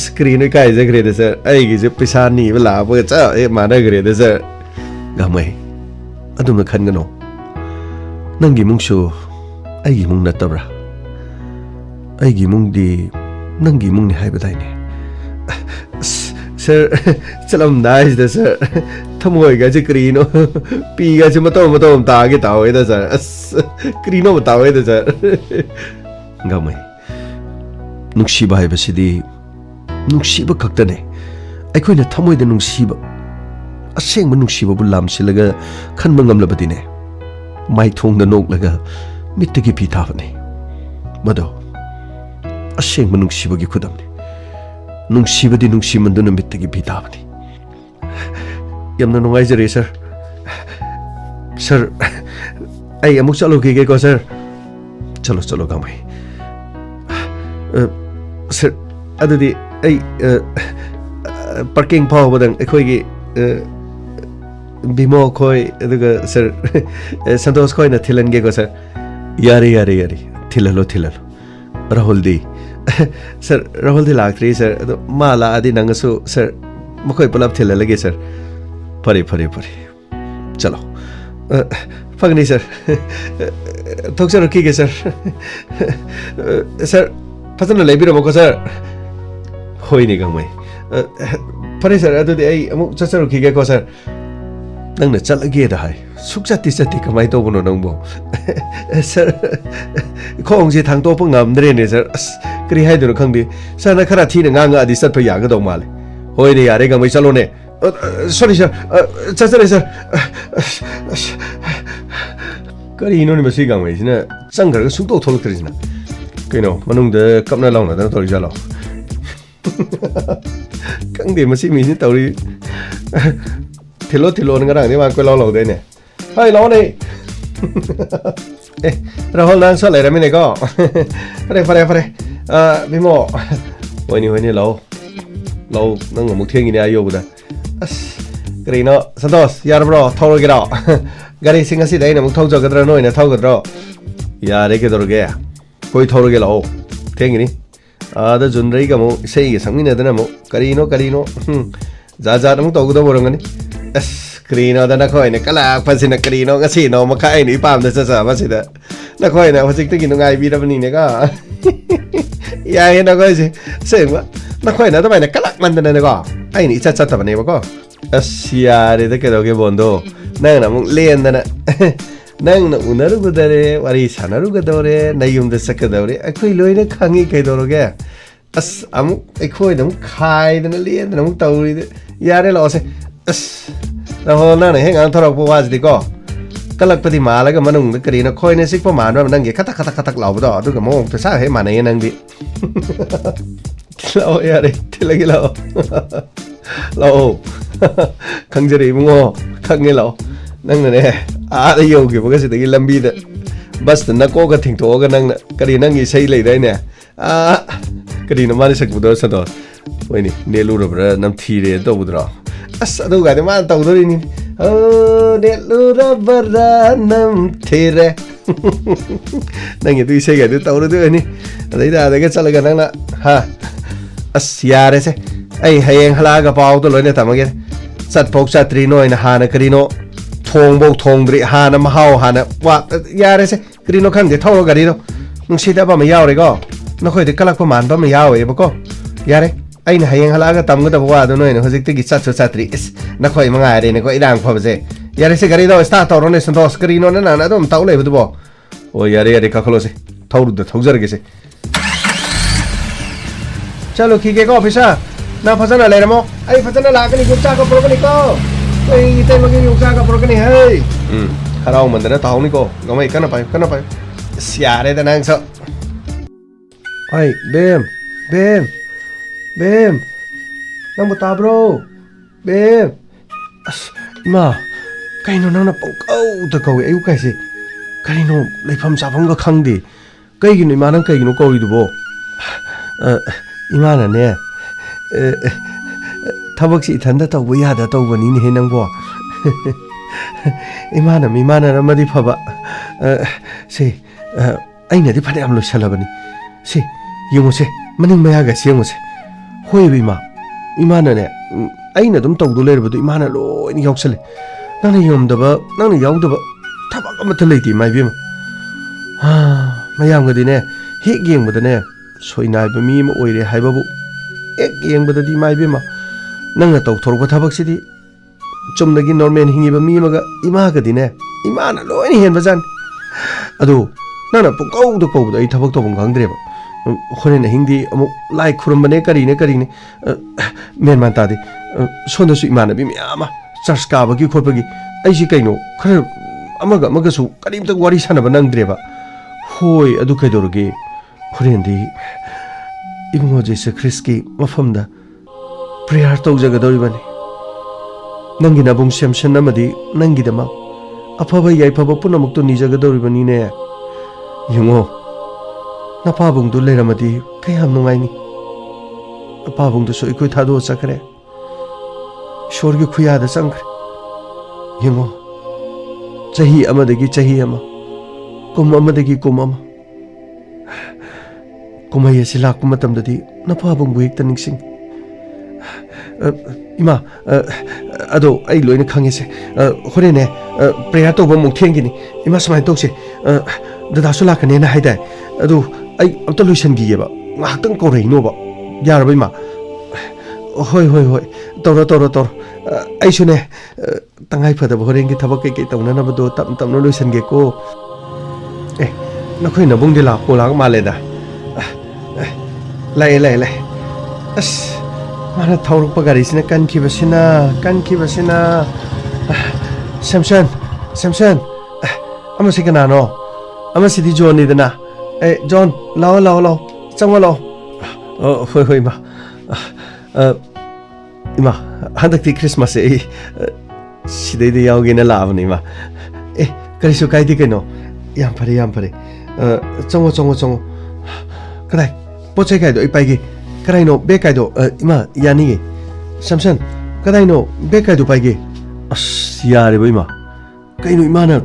screen kai je grade sir ai gi je pisa ni bala ba cha e mana grade sir gamai adum khan gano nangi mungsu ai gi mung natabra ai gi mung di nangi mung ni hai badai ne sir chalam nice da sir thamoi ga je krino pi ga je matom ta ge ta we da sir krino ta we da sir gamai nungsiba hai basidi nungsiba kaktane aikoina thamoi da nungsiba aseng nungsiba bu lam silaga khanba ngamlabadi ne mai thong da nok laga mittagi pi thabane mado aseng nungsiba gi khudam ne nungsiba di nungsimanduna mittagi pi thabane yamna nungai jare sir sir ai amuk chalo ge ko sir chalo gamai sir adudi ai parking paw badang ekhoi gi bimo khoi aduga sir santosh khoi na thilan ge ko sir yari thilalo rahul di sir rahul di laktri sir ado mala adi nangasu sir makhoi pulap thilalage sir pare chalo pagni sir thoksa roki ge sir sir fazana leibiro mo ko sir hoi ni gamai pare sir adudi ai amu chacha roki ge ko sir nang na chalage da hai sukjati kamai to bono nang bo sir khong ji thang to pa ngam dre ne sir kri hai do khang di sa na khara thi na nga adi sat pa ya ga do male hoi ne yare gamai chalo ne sorry sir chacha sir kari ino ni masi gamai sina changgar ga sukto tholok tri sina kaino manung de kapna launa da tori jalo kang de masi mi ni tori thilo ngarang ni ma ko lo de ne hai lo ni rahul nang sa le ra mi ne ko pare bimo hoi ni lo nang mu thieng ni ayo bu da as krino santos yar bro thoro ge ro gari singa si dai na mu thau jo ga dra noi na thau ga dro ya re ke dor ge koi thoro ge lo thieng ni da jun rei ga mu sei ge sangmi na da na mu karino za mu to gu do borang ni as krino da na khoi ne kala phasina krino ga si no ma khai ni pam da sa ma si da na khoi na phasik te gi no ngai bi da ni ne ga ya he na khoi si sei ma na khoi na da mai na kala man da ne ga ai ni cha ta ba ne ba ko as ya re da ke do ge bondo nang na mu len da na nang na unaru ga dare wari sanaru ga dore na yum da sak da dore akoi loi na khangi kai do ge as amu akoi na mu khai da na len da mu tau ri ya re lo se as na ho na ne heng ang thorok po was di ko kalak pati mala ga manung da kari na khoi ne sik pa man ba nang ge khatak law ba do adu ga mo ta sa he man ne nang di law ya re tilagi law khang jari mu ngo khang nge law nang ne a da yo ge ba ga si da gi lambi da bus na ko ga thing to ga nang na kari nang gi sei lai dai ne a kari na ma ni sak bu do sa do wai ni ne lu ro bra nam thi re do bu do as adu ga de ma tau do ni ne lu ra bra nam thi re nang ye tu sei ga de tau do ni dai da ga chala ga nang na ha as ya re se ai hayeng hala ga pau to loi ne ta ma ge sat phok satri noi na ha na kari no thong bo thong dri ha na ma hau ha na wa ya re se kari no khang de thau ga ri do nung si da ba ma yaw re go na khoi de kalak pa man ba ma yaw e ba ko ya re ai na hayeng hala ga tam ga da wa do noi na hojik te gi sat satri is na khoi ma nga re ne ko idang pha ba se ya re se gari do sta to ro ne san dos kari no na dom tau le bu bo o ya re ka khalo se thau ru da thau jar ge se chalo ki ge ko phisa na phasana le ramo ai phasana la ka ni gupcha ka pro ka ni ko ai te ma gi gupcha ka pro ka ni hai harau man da ta ni ko gamai kana pai siare da nang so ai bem nang bata bro bem as ma kai no nang na pau kau ta kau ai kai se kai no lai pham sa pham ga khang di kai gi ni ma nang kai gi no ko ri du bo ima na ne thobak si thanda to bu ya da to ba ni ne nang bo ima na mi ma na ma di pha ba se ꯑꯩꯅꯗꯤ ꯐꯅꯌꯥꯝ ꯂꯣꯏꯁꯜꯂꯕꯅꯤ ꯁꯤ ꯌꯦꯡꯉꯨꯁꯦ ꯃꯅꯤꯡ ꯃꯌꯥꯒ ꯌꯦꯡꯉꯨꯁꯦ ꯍꯣꯏꯕ ꯏꯃꯥ 이마는 아이나 좀 떠도 레르버도 이마는 로이니 역설래 나는 염더바 나는 야우더바 타박 아무튼 레이디 마이비마 마양거디네 핵 예행보다네 소이나이바 미마 오이레 하이바부 핵 예행보다디 마이비마 낭나 떠도록 타박시디 좀나기 노르멘 힝이바 미마가 이마거디네 이마는 로이니 헨바잔 아도 나는 뽕까우도 까우도 이 타박도 본 강드레바 호레네 힝디 어묵 라이 쿠름바네 까리네 까리네 맨만 따디 손도수 이마나비 미야마 차스 까바기 코바기 아이시 까이노 그래 아마가수 까림딱 와리 사나바 낭드레바 호이 아두 카이도르게 호렌디 이붕어 제스 크리스키 마fam다 프레야르 tꯧ자가도리바니 낭기 나봉 샘션 나마디 낭기다마 아파바 야이파바 punamakto nijagadoribaniने yung napabungdo leramadi kayam nungaini napabungdo so ikoy thado sakre shorgi khuyada sangre yung chahi amadagi chahi ama kum amadagi kum ama kumay silak matamdadi napabungbo hekta ningsing ima ado ay loina khangese horene prayer to bom thengini ima samai tokse dada sula kane na haidai ado ay amta lution gi yeba ngaktang ko reino ba yar ba ima hoi tor ay sune tangai phada horen gi thabak ke tawna na bado tam tam no lution ge ko nakhoi na bung de la ko la ma le da lai as mana thaurak pagarisina kankibasina samson ama sikanano ama sidi john ni dana john lao changwa lao hoi ma ima handakti christmas sidai de yaw gena lavani ma karisu kai di keno yam pare changwa kadai pochai kai do ipai gi karaino bekaido ima yani samson karaino bekaido paige as yare ba ima kaino imana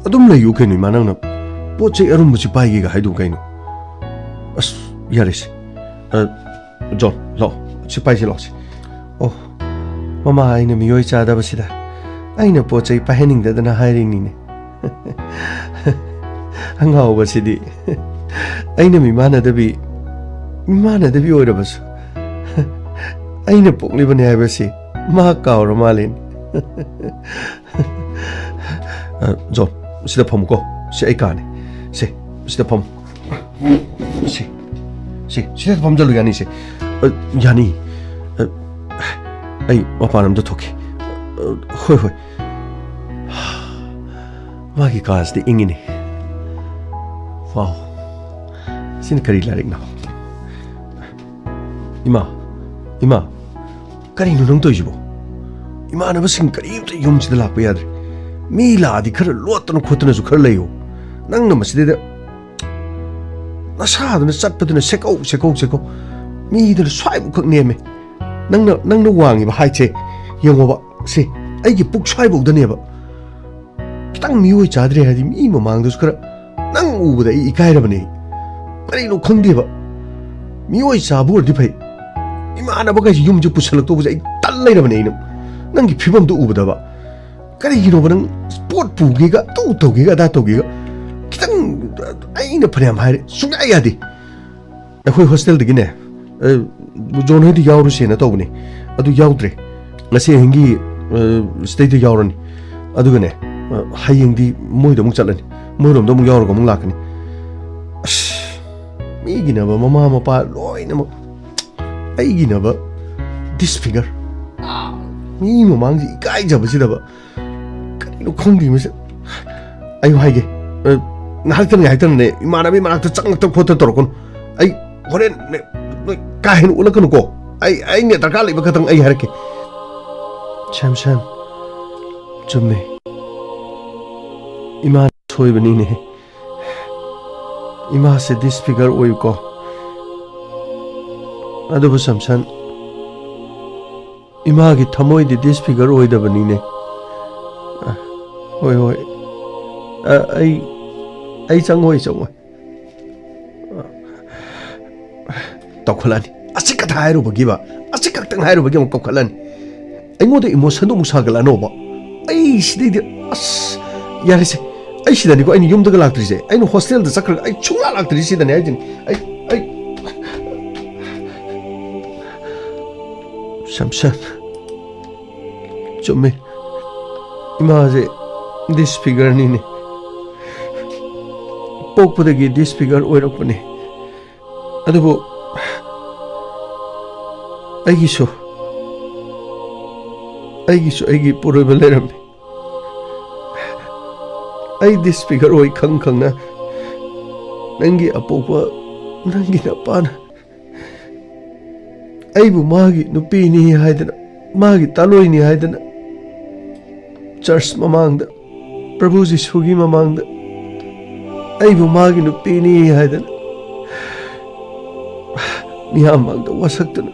adum layu kaino imana na poche arum buchi paige ga haidu kaino as yares john lo chi paige lo oh mama aina miyoi chada basida aina poche pahening da na hiring ni ne angao basidi aina mi mana da bi Mana debi oi rabas. Aina pokli bani hai basi. Ma kau ramalin. John, sida pom ko. Si ai kane. Si, sida pom. Si, sida pom jalu yani si. Yani. Ai wapanam da toki. Hoi. Magi kaas di ingini. Wow. Sini kari larik na. 이마 까리노 능 떠이지보 이마나 버싱 까리임도 용지들 라고 야들 미라디 그를 로었던 코트나서 걸래요 낭나 마시데 나사드는 satpaduna 세고 미들 스와이브 극네메 낭나 왕이 바 하이체 영어바 시 아이기 북 스와이브더네바 기당 미오이 자들이 하디 미 마망도스 그라 낭 우보다 이카이라버니 까리노 컨디바 미오이 자부를 디파이 이마나 버가지 юм지 부설럭도 보자 이 딸라이라버네 이놈 난기 피범도 우보다바 까리기노버는 스포트 부기가 또 도기가 다 도기가 기당 아이나 프레암 하이 숭아야디 아코이 호스텔드기네 존헤디 야우르시나 또보니 아두 야우드레 나시 행기 스테이트 야우르니 아두가네 하이행디 모이도 목 잘라니 모이롬도 목 야우르고 목 라크니 미기나바 마마 마파 로이나마 아이기나바 disfigure 미 모망지 이까이잡으시다바 까리노 콩디면서 아이고 하이게 나할때네 이마나비 마락도 짱락도 포터 떨었군 아이 호렌 까hen 올라가놓고 아이네 달깔 이거 같은 아이 하렇게 참참 좀네 이마 소이버니네 이마세 disfigure 오이고 아도부 삼산 이마기 타모이디 disfigure 오이다버니네 호이 아이 짱호이 ꯇꯧꯈꯠꯂꯅꯤ ꯑꯁꯤ ꯈꯛꯇ ꯍꯥꯏꯔꯨꯕꯒꯤꯕ ꯑꯁꯤ ꯈꯛꯇꯪ ꯍꯥꯏꯔꯨꯕꯒꯤ ꯑꯃꯨꯛ ꯀꯧꯈꯠꯂꯅꯤ ꯑꯩꯉꯣꯟꯗ ꯏꯃꯣꯁꯟꯗꯣ ꯑꯃꯨꯛ ꯁꯥꯒꯠꯂꯛꯑꯅꯣꯕ ꯑꯩ ꯁꯤꯗꯩꯗꯤ ꯑꯁ ꯌꯥꯔꯦꯁꯦ ꯑꯩ ꯁꯤꯗꯅꯤꯀꯣ ꯑꯩꯅ ꯌꯨꯝꯗꯒ ꯂꯥꯛꯇ꯭ꯔꯤꯁꯦ ꯑꯩꯅ ꯍꯣꯁꯇꯦꯜꯗ ꯆꯠꯈ꯭ꯔꯒ ꯑꯩ ꯁꯨꯡꯂꯥꯛ ꯂꯥꯛꯇ꯭ꯔꯤ ꯁꯤꯗꯅꯦ ꯍꯥꯏꯁꯤꯅꯤ ꯑꯩ ꯁꯝꯁꯟ ꯆꯨꯝꯃꯦ 이마제 디스피거니네 ꯄꯣꯛꯄꯗꯒꯤ ꯗꯤꯁꯐꯤꯒꯔ ꯑꯣꯏꯔꯛꯄꯅꯤ ꯑꯗꯨꯕꯨ ꯑꯩꯒꯤꯁꯨ ꯑꯩꯒꯤ ꯄꯨꯔꯣꯏꯕ ꯂꯩꯔꯝꯃꯤ ꯑꯩ ꯗꯤꯁꯐꯤꯒꯔ ꯑꯣꯏ ꯈꯪꯅ ꯅꯪꯒꯤ ꯑꯄꯣꯛꯄ ꯅꯪꯒꯤ ꯅꯄꯥꯅ ꯑꯩꯕꯨ ꯃꯥꯒꯤ ꯅꯨꯄꯤꯅꯤ ꯍꯥꯏꯗꯅ ꯃꯥꯒꯤ ꯇꯥꯂꯣꯏꯅꯤ ꯍꯥꯏꯗꯅ ꯆꯔꯆ ꯃꯃꯥꯡꯗ ꯄ꯭ꯔꯚꯨ ꯖꯤꯁꯨꯒꯤ ꯃꯃꯥꯡꯗ ꯑꯩꯕꯨ ꯃꯥꯒꯤ ꯅꯨꯄꯤꯅꯤ ꯍꯥꯏꯗꯅ ꯃꯤꯌꯥꯝ ꯃꯥꯡꯗ ꯋꯥꯁꯛꯇꯨꯅ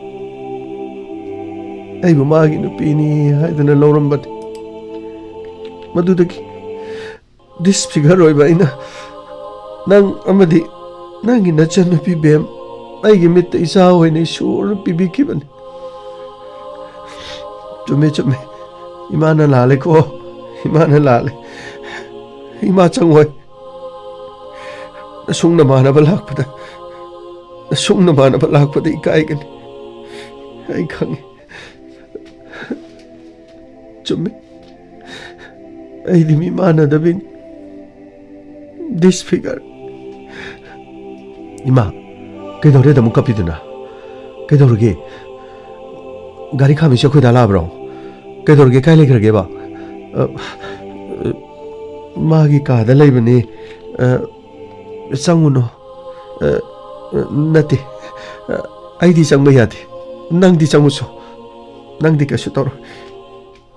ꯑꯩꯕꯨ ꯃꯥꯒꯤ ꯅꯨꯄꯤꯅꯤ ꯍꯥꯏꯗꯅ ꯂꯧꯔꯝꯕꯅꯤ ꯃꯗꯨꯗꯒꯤ ꯗꯤꯁꯐꯤꯒꯔ ꯑꯣꯏꯕ ꯑꯩꯅ ꯅꯪ ꯑꯃꯗꯤ ꯅꯪꯒꯤ ꯅꯆꯟꯅꯨꯄꯤ ꯕꯦꯝ ꯑꯩꯒꯤ ꯃꯤꯠꯇ ꯏꯆꯥ ꯑꯣꯏꯅ ꯏꯁꯣꯔꯅ ꯄꯤꯕꯤꯈꯤꯕꯅꯤ ꯆꯨꯝꯃꯦ 이마는 laleko 이마는 lale 이마 changwai sungna manaba lakpada sungna manaba lakpada ikai gani ai khangi chumme ai di mi mana dabin disfigure ima kedore da mukapiduna kedorge gari khami se khoi dala bro ꯀꯩꯗꯧꯔꯒꯦ ꯀꯥꯏ ꯂꯩꯈ꯭ꯔꯒꯦꯕ ꯃꯥꯒꯤ ꯀꯥꯗ ꯂꯩꯕꯅꯤ ꯆꯪꯉꯨꯅꯣ ꯅꯠꯇꯦ ꯑꯩꯗꯤ ꯆꯪꯕ ꯌꯥꯗꯦ ꯅꯪꯗꯤ ꯆꯪꯉꯨꯁꯣ ꯅꯪꯗꯤ ꯀꯩꯁꯨ ꯇꯧꯔꯣꯏ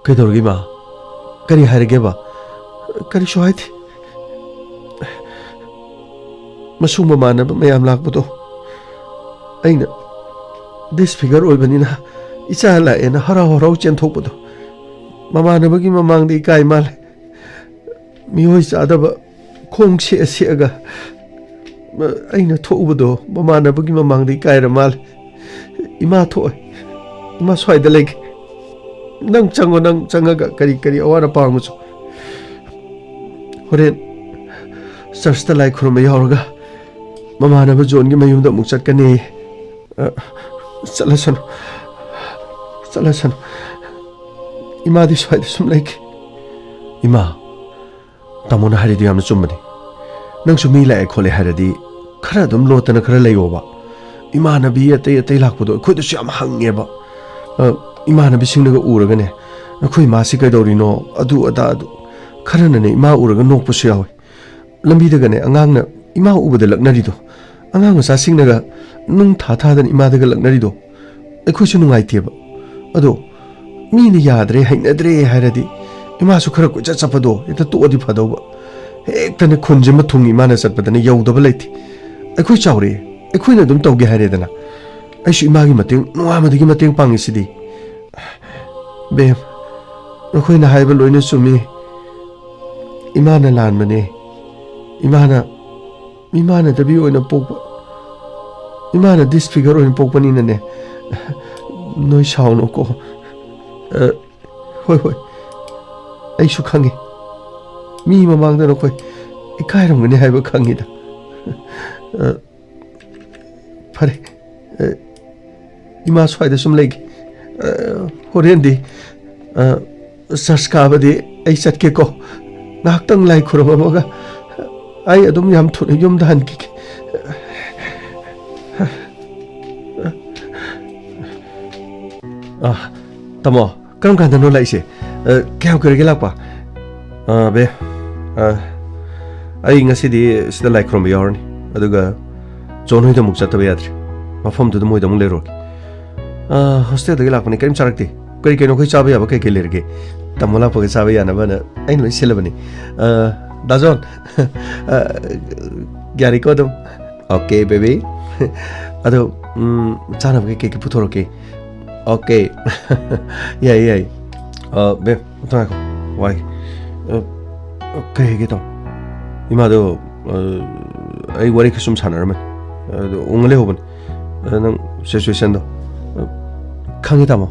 ꯀꯩꯗꯧꯔꯒꯦ ꯃꯥ ꯀꯔꯤ ꯍꯥꯏꯔꯒꯦꯕ ꯀꯔꯤꯁꯨ ꯍꯥꯏꯗꯦ ꯃꯁꯨ ꯃꯃꯥꯟꯅꯕ ꯃꯌꯥꯝ ꯂꯥꯛꯄꯗꯣ ꯑꯩꯅ ꯗꯤꯁꯐꯤꯒꯔ ꯑꯣꯏꯕꯅꯤꯅ ꯏꯆꯥ ꯂꯥꯛꯑꯦꯅ ꯍꯔꯥꯎ ꯍꯔꯥꯎ ꯆꯦꯟꯊꯣꯛꯄꯗꯣ ꯃꯃꯥꯟꯅꯕꯒꯤ ꯃꯃꯥꯡꯗ ꯏꯀꯥꯏ ꯃꯥꯜꯂꯦ ꯃꯤꯑꯣꯏ ꯆꯥꯗꯕ ꯈꯣꯡ ꯁꯦꯛꯑꯒ ꯑꯩꯅ ꯊꯣꯛꯎꯕꯗꯣ ꯃꯃꯥꯟꯅꯕꯒꯤ ꯃꯃꯥꯡꯗ ꯏꯀꯥꯏꯔ ꯃꯥꯜꯂꯦ ꯏꯃꯥ ꯊꯣꯛꯑꯣꯏ ꯏꯃꯥ ꯁ꯭ꯋꯥꯏꯗ ꯂꯩꯒꯦ ꯅꯪ ꯆꯪꯉꯣ ꯅꯪ ꯆꯪꯉꯒ ꯀꯔꯤ ꯑꯋꯥꯠ ꯑꯄꯥ ꯑꯃꯁꯨ ꯍꯣꯔꯦꯟ ꯆꯔꯆꯇ ꯂꯥꯏ ꯈꯨꯔꯨꯝꯕ ꯌꯥꯎꯔꯒ ꯃꯃꯥꯟꯅꯕ ꯖꯣꯟꯒꯤ ꯃꯌꯨꯝꯗ ꯑꯃꯨꯛ ꯆꯠꯀꯅꯤ ꯆꯠꯂꯁꯅꯨ 이마디 스와이드 숨레이키 이마 타모나 하리디 야ꯝ나 ꯆꯨꯝꯕꯅꯤ ꯅꯪꯁꯨ ꯃꯤ ꯂꯥꯛꯑꯦ ꯈꯣꯠꯂꯦ ꯍꯥꯏꯔꯗꯤ ꯈꯔ ꯑꯗꯨꯝ ꯂꯣꯠꯇꯅꯈꯔ ꯂꯩꯌꯣꯕ ꯏꯃꯥꯟꯅꯕꯤ ꯑꯇꯩ ꯂꯥꯛꯄꯗꯣ ꯑꯩꯈꯣꯏꯗꯁꯨ ꯌꯥꯝ ꯍꯪꯉꯦꯕ ꯏꯃꯥꯟꯅꯕꯤꯁꯤꯡꯅꯒ ꯎꯔꯒꯅꯦ ꯑꯩꯈꯣꯏ ꯏꯃꯥꯁꯤ ꯀꯩꯗꯧꯔꯤꯅꯣ ꯑꯗꯨ ꯈꯔꯅꯅꯦ ꯏꯃꯥ ꯎꯔꯒ ꯅꯣꯛꯄꯁꯨ ꯌꯥꯎꯋꯤ ꯂꯝꯕꯤꯗꯒꯅꯦ ꯑꯉꯥꯡꯅ ꯏꯃꯥ ꯎꯕꯗ ꯂꯛꯅꯔꯤꯗꯣ ꯑꯉꯥꯡ ꯃꯆꯥꯁꯤꯡꯅꯒ ꯅꯨꯡ ꯊꯥꯗꯅ ꯏꯃꯥꯗꯒ ꯂꯛꯅꯔꯤꯗꯣ ꯑꯩꯈꯣꯏꯁꯨ ꯅꯨꯡꯉꯥꯏꯇꯦꯕ ꯑꯗꯣ ꯃꯤꯅ ꯌꯥꯗ꯭ꯔꯦ ꯍꯩꯅꯗ꯭ꯔꯦ ꯍꯥꯏꯔꯗꯤ ꯏꯃꯥꯁꯨ ꯈꯔ ꯀꯣꯏꯆꯠ ꯆꯠꯄꯗꯣ ꯍꯦꯛꯇ ꯇꯣꯛꯑꯗꯤ ꯐꯗꯧꯕ ꯍꯦꯛꯇꯅꯦ ꯈꯨꯟꯁꯤꯃ ꯊꯨꯡ ꯏꯃꯥꯅ ꯆꯠꯄꯗꯅꯦ ꯌꯧꯗꯕ ꯂꯩꯇꯦ ꯑꯩꯈꯣꯏ ꯆꯥꯎꯔꯛꯑꯦ ꯑꯩꯈꯣꯏꯅ ꯑꯗꯨꯝ ꯇꯧꯒꯦ ꯍꯥꯏꯔꯦꯗꯅ ꯑꯩꯁꯨ ꯏꯃꯥꯒꯤ ꯃꯇꯦꯡ ꯅꯣꯡꯉꯥꯟꯕꯗꯒꯤ ꯃꯇꯦꯡ ꯄꯥꯡꯉꯤꯁꯤꯗꯤ ꯕꯦꯝ ꯅꯈꯣꯏꯅ ꯍꯥꯏꯕ ꯂꯣꯏꯅ ꯆꯨꯝꯃꯤ ꯏꯃꯥꯅ ꯂꯥꯟꯕꯅꯦ ꯏꯃꯥꯅꯗꯕꯤ ꯑꯣꯏꯅ ꯄꯣꯛꯄ ꯏꯃꯥꯅ ꯗꯤꯁꯐꯤꯒꯔ ꯑꯣꯏꯅ ꯄꯣꯛꯄꯅꯤꯅꯅꯦ ꯅꯣꯏ ꯁꯥꯎꯅꯨꯀꯣ ꯍꯣꯏ ꯑꯩꯁꯨ ꯈꯪꯉꯤ ꯃꯤ ꯃꯃꯥꯡꯗ ꯅꯈꯣꯏ ꯏꯀꯥꯏꯔꯝꯒꯅꯤ ꯍꯥꯏꯕ ꯈꯪꯉꯤꯗ ꯐꯔꯦ ꯏꯃꯥ ꯁ꯭ꯋꯥꯏꯗ ꯁꯨꯝ ꯂꯩꯒꯦ ꯍꯣꯔꯦꯟꯗꯤ ꯆꯔꯆ ꯀꯥꯕꯗꯤ ꯑꯩ ꯆꯠꯀꯦꯀꯣ ꯉꯥꯏꯍꯥꯛꯇꯪ ꯂꯥꯏ ꯈꯨꯔꯨꯝꯃꯒ ꯑꯩ ꯑꯗꯨꯝ ꯌꯥꯝ ꯊꯨꯅ ꯌꯨꯝꯗ ꯍꯟꯈꯤꯒꯦ ꯇꯥꯃꯣ ꯀꯔꯝ ꯀꯥꯟꯗꯅꯣ ꯂꯥꯛꯏꯁꯦ ꯀꯌꯥꯝ ꯀꯨꯏꯔꯒꯦ ꯂꯥꯛꯄ ꯕꯦ ꯑꯩ ꯉꯁꯤꯗꯤ ꯁꯤꯗ ꯂꯥꯏ ꯈꯨꯔꯨꯝꯕ ꯌꯥꯎꯔꯅꯤ ꯑꯗꯨꯒ ꯖꯣꯟ ꯍꯣꯏꯗ ꯑꯃꯨꯛ ꯆꯠꯇꯕ ꯌꯥꯗ꯭ꯔꯦ ꯃꯐꯝꯗꯨꯗ ꯃꯣꯏꯗ ꯑꯃꯨꯛ ꯂꯩꯔꯨꯔꯒꯦ ꯍꯣꯁꯇꯦꯜꯗꯒꯤ ꯂꯥꯛꯄꯅꯤ ꯀꯔꯤꯝ ꯆꯥꯔꯛꯇꯦ ꯀꯩꯅꯣ ꯑꯩꯈꯣꯏ ꯆꯥꯕ ꯌꯥꯕ ꯀꯩ ꯂꯩꯔꯒꯦ ꯇꯥꯃꯣ ꯂꯥꯛꯄꯒ ꯆꯥꯕ ꯌꯥꯅꯕꯅ ꯑꯩꯅ ꯂꯣꯏ ꯁꯤꯜꯂꯕꯅꯤ ꯗꯥꯖꯣꯟ ꯌꯥꯔꯤꯀꯣ ꯑꯗꯨꯝ ꯑꯣꯀꯦ ꯕꯦꯕꯤ ꯑꯗꯣ ꯆꯥꯅꯕ ꯀꯩ ꯄꯨꯊꯣꯔꯛꯀꯦ 오케이 야야야 매 어떡하고 와이 그 얘기도 이마도 아이 와리 좀 사나르면 옹을래 호분 ꯅꯪ ꯁꯤꯆꯨꯋꯦꯁꯟꯗꯣ ꯈꯪꯉꯤ ꯇꯥꯃꯣ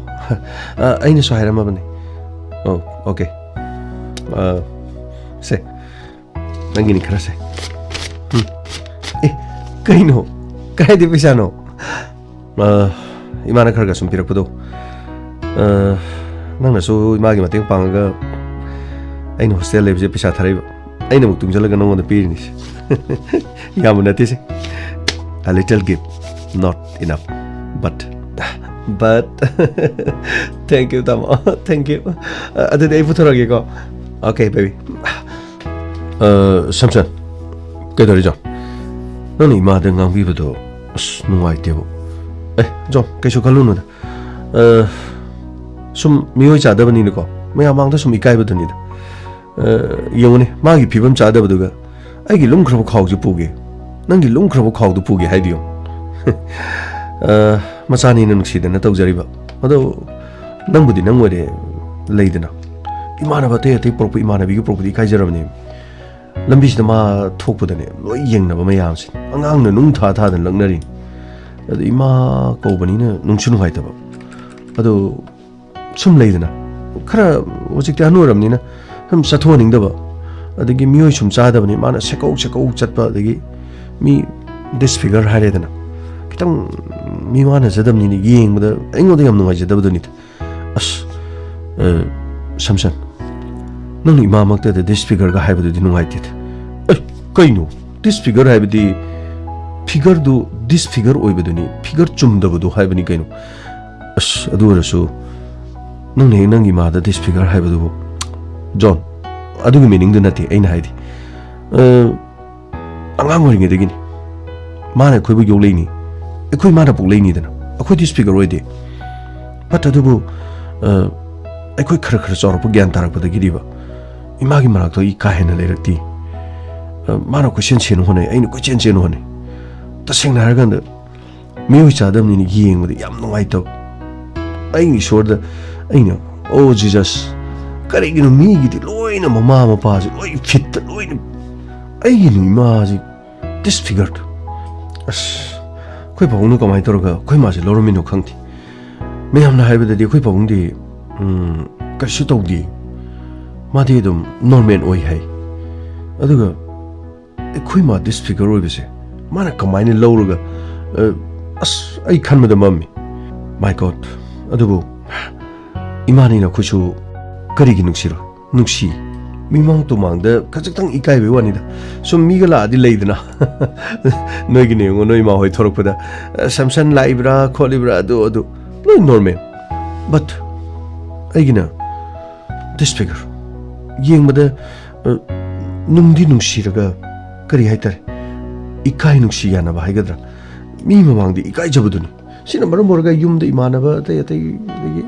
ꯑꯩꯅꯁꯨ ꯍꯥꯏꯔꯝꯃꯕꯅꯤ ꯑꯣ ꯑꯣꯀꯦ ꯁꯦ ꯅꯪꯒꯤꯅꯤ ꯈꯔꯁꯦ ꯑꯦ ꯀꯩꯅꯣ ꯀꯥꯏꯗꯩ ꯄꯩꯁꯥꯅꯣ 이마나 kharaga sum pirakpado nangna su imagi mateng pangaga aina hostel lebje pisa tharaiba aina muk tungjalaga nongonda pirini yamu nati se a little gift not enough but thank you tamo thank you adu dei putorage ko okay baby samson kedari ja nani ima de ngang bi bado nuai tebo 좀 계속 갈루는 좀 미워이 자다버니니까 뭐야 망다 좀 이까이버더니다 영원히 마기 비범 자다버도가 아이기 롱크러버 카우지 보게 ನಂಗೆ 롱크러버 카우도 보게 하이디요 마사니는 눅시데나 ತೌಜರಿ바 ಅದು ನಂಬುದಿ ನಂವರೆ ಲೈದನ 이마나바 테테 프로프 이마나비기 프로프디 카이저러ಬ니 lambisidama thokpudane loi yengnaba mayamsin angangna nungtha thadan langnari adu ima kobani na nungchunu haitaba adu sum leidana khara hojikta hanuramni na ham sathoningbaba adagi miyoi sum chadabani mana sekou chatpa adagi mi disfigure haredana kitang mi mana jadamni ni yengbada aingoda yam nungai jadabaduni as samsan nang ima makta de disfigure ga haibadu di nungai tit kaino disfigure haibadi figure do disfigure oibaduni figure chumdabadu haibani kaino as adurasu nang ima da disfigure haibadu john adugi meaning du nati aina haidi angang oringe degini mana khoibu yogleini ekhoi mana pukleini dana akhoi disfigure oide but adubu ekhoi khara chawrap gyan tarakpada gidiba imagi marak to I kahena lerakti mana question chen hone aina question chen hone taseng na harganda miu chadam ni yeng de yam ngai to aini shorda aina oh jesus kare gino mi gi loina mama mapa ji loi fit loina aini ma ji disfigured as koi bawnu kamai toroga koi ma ji loromino khangti me hamna haibada di koi bawngdi kashu tawdi madi dum normal oi hai aduga koi ma disfigure oi bese mana kamaini lowruga as ai khanmada mammi my god adubu imani na khuchu karigi nuksiro nukshi mimang to mangda khajaktang ikai be wani da sum migala adi leidna noigi ne ngo noi ma hoi thorokpada samson laibra kholibra adu no normal but aigina disfigure yengmada nungdi nungshiraga kari haitare ikai nungshi yana ba haigadra mi mamangdi ikai jabuduni sina maram borga yumda imanaba atai dagi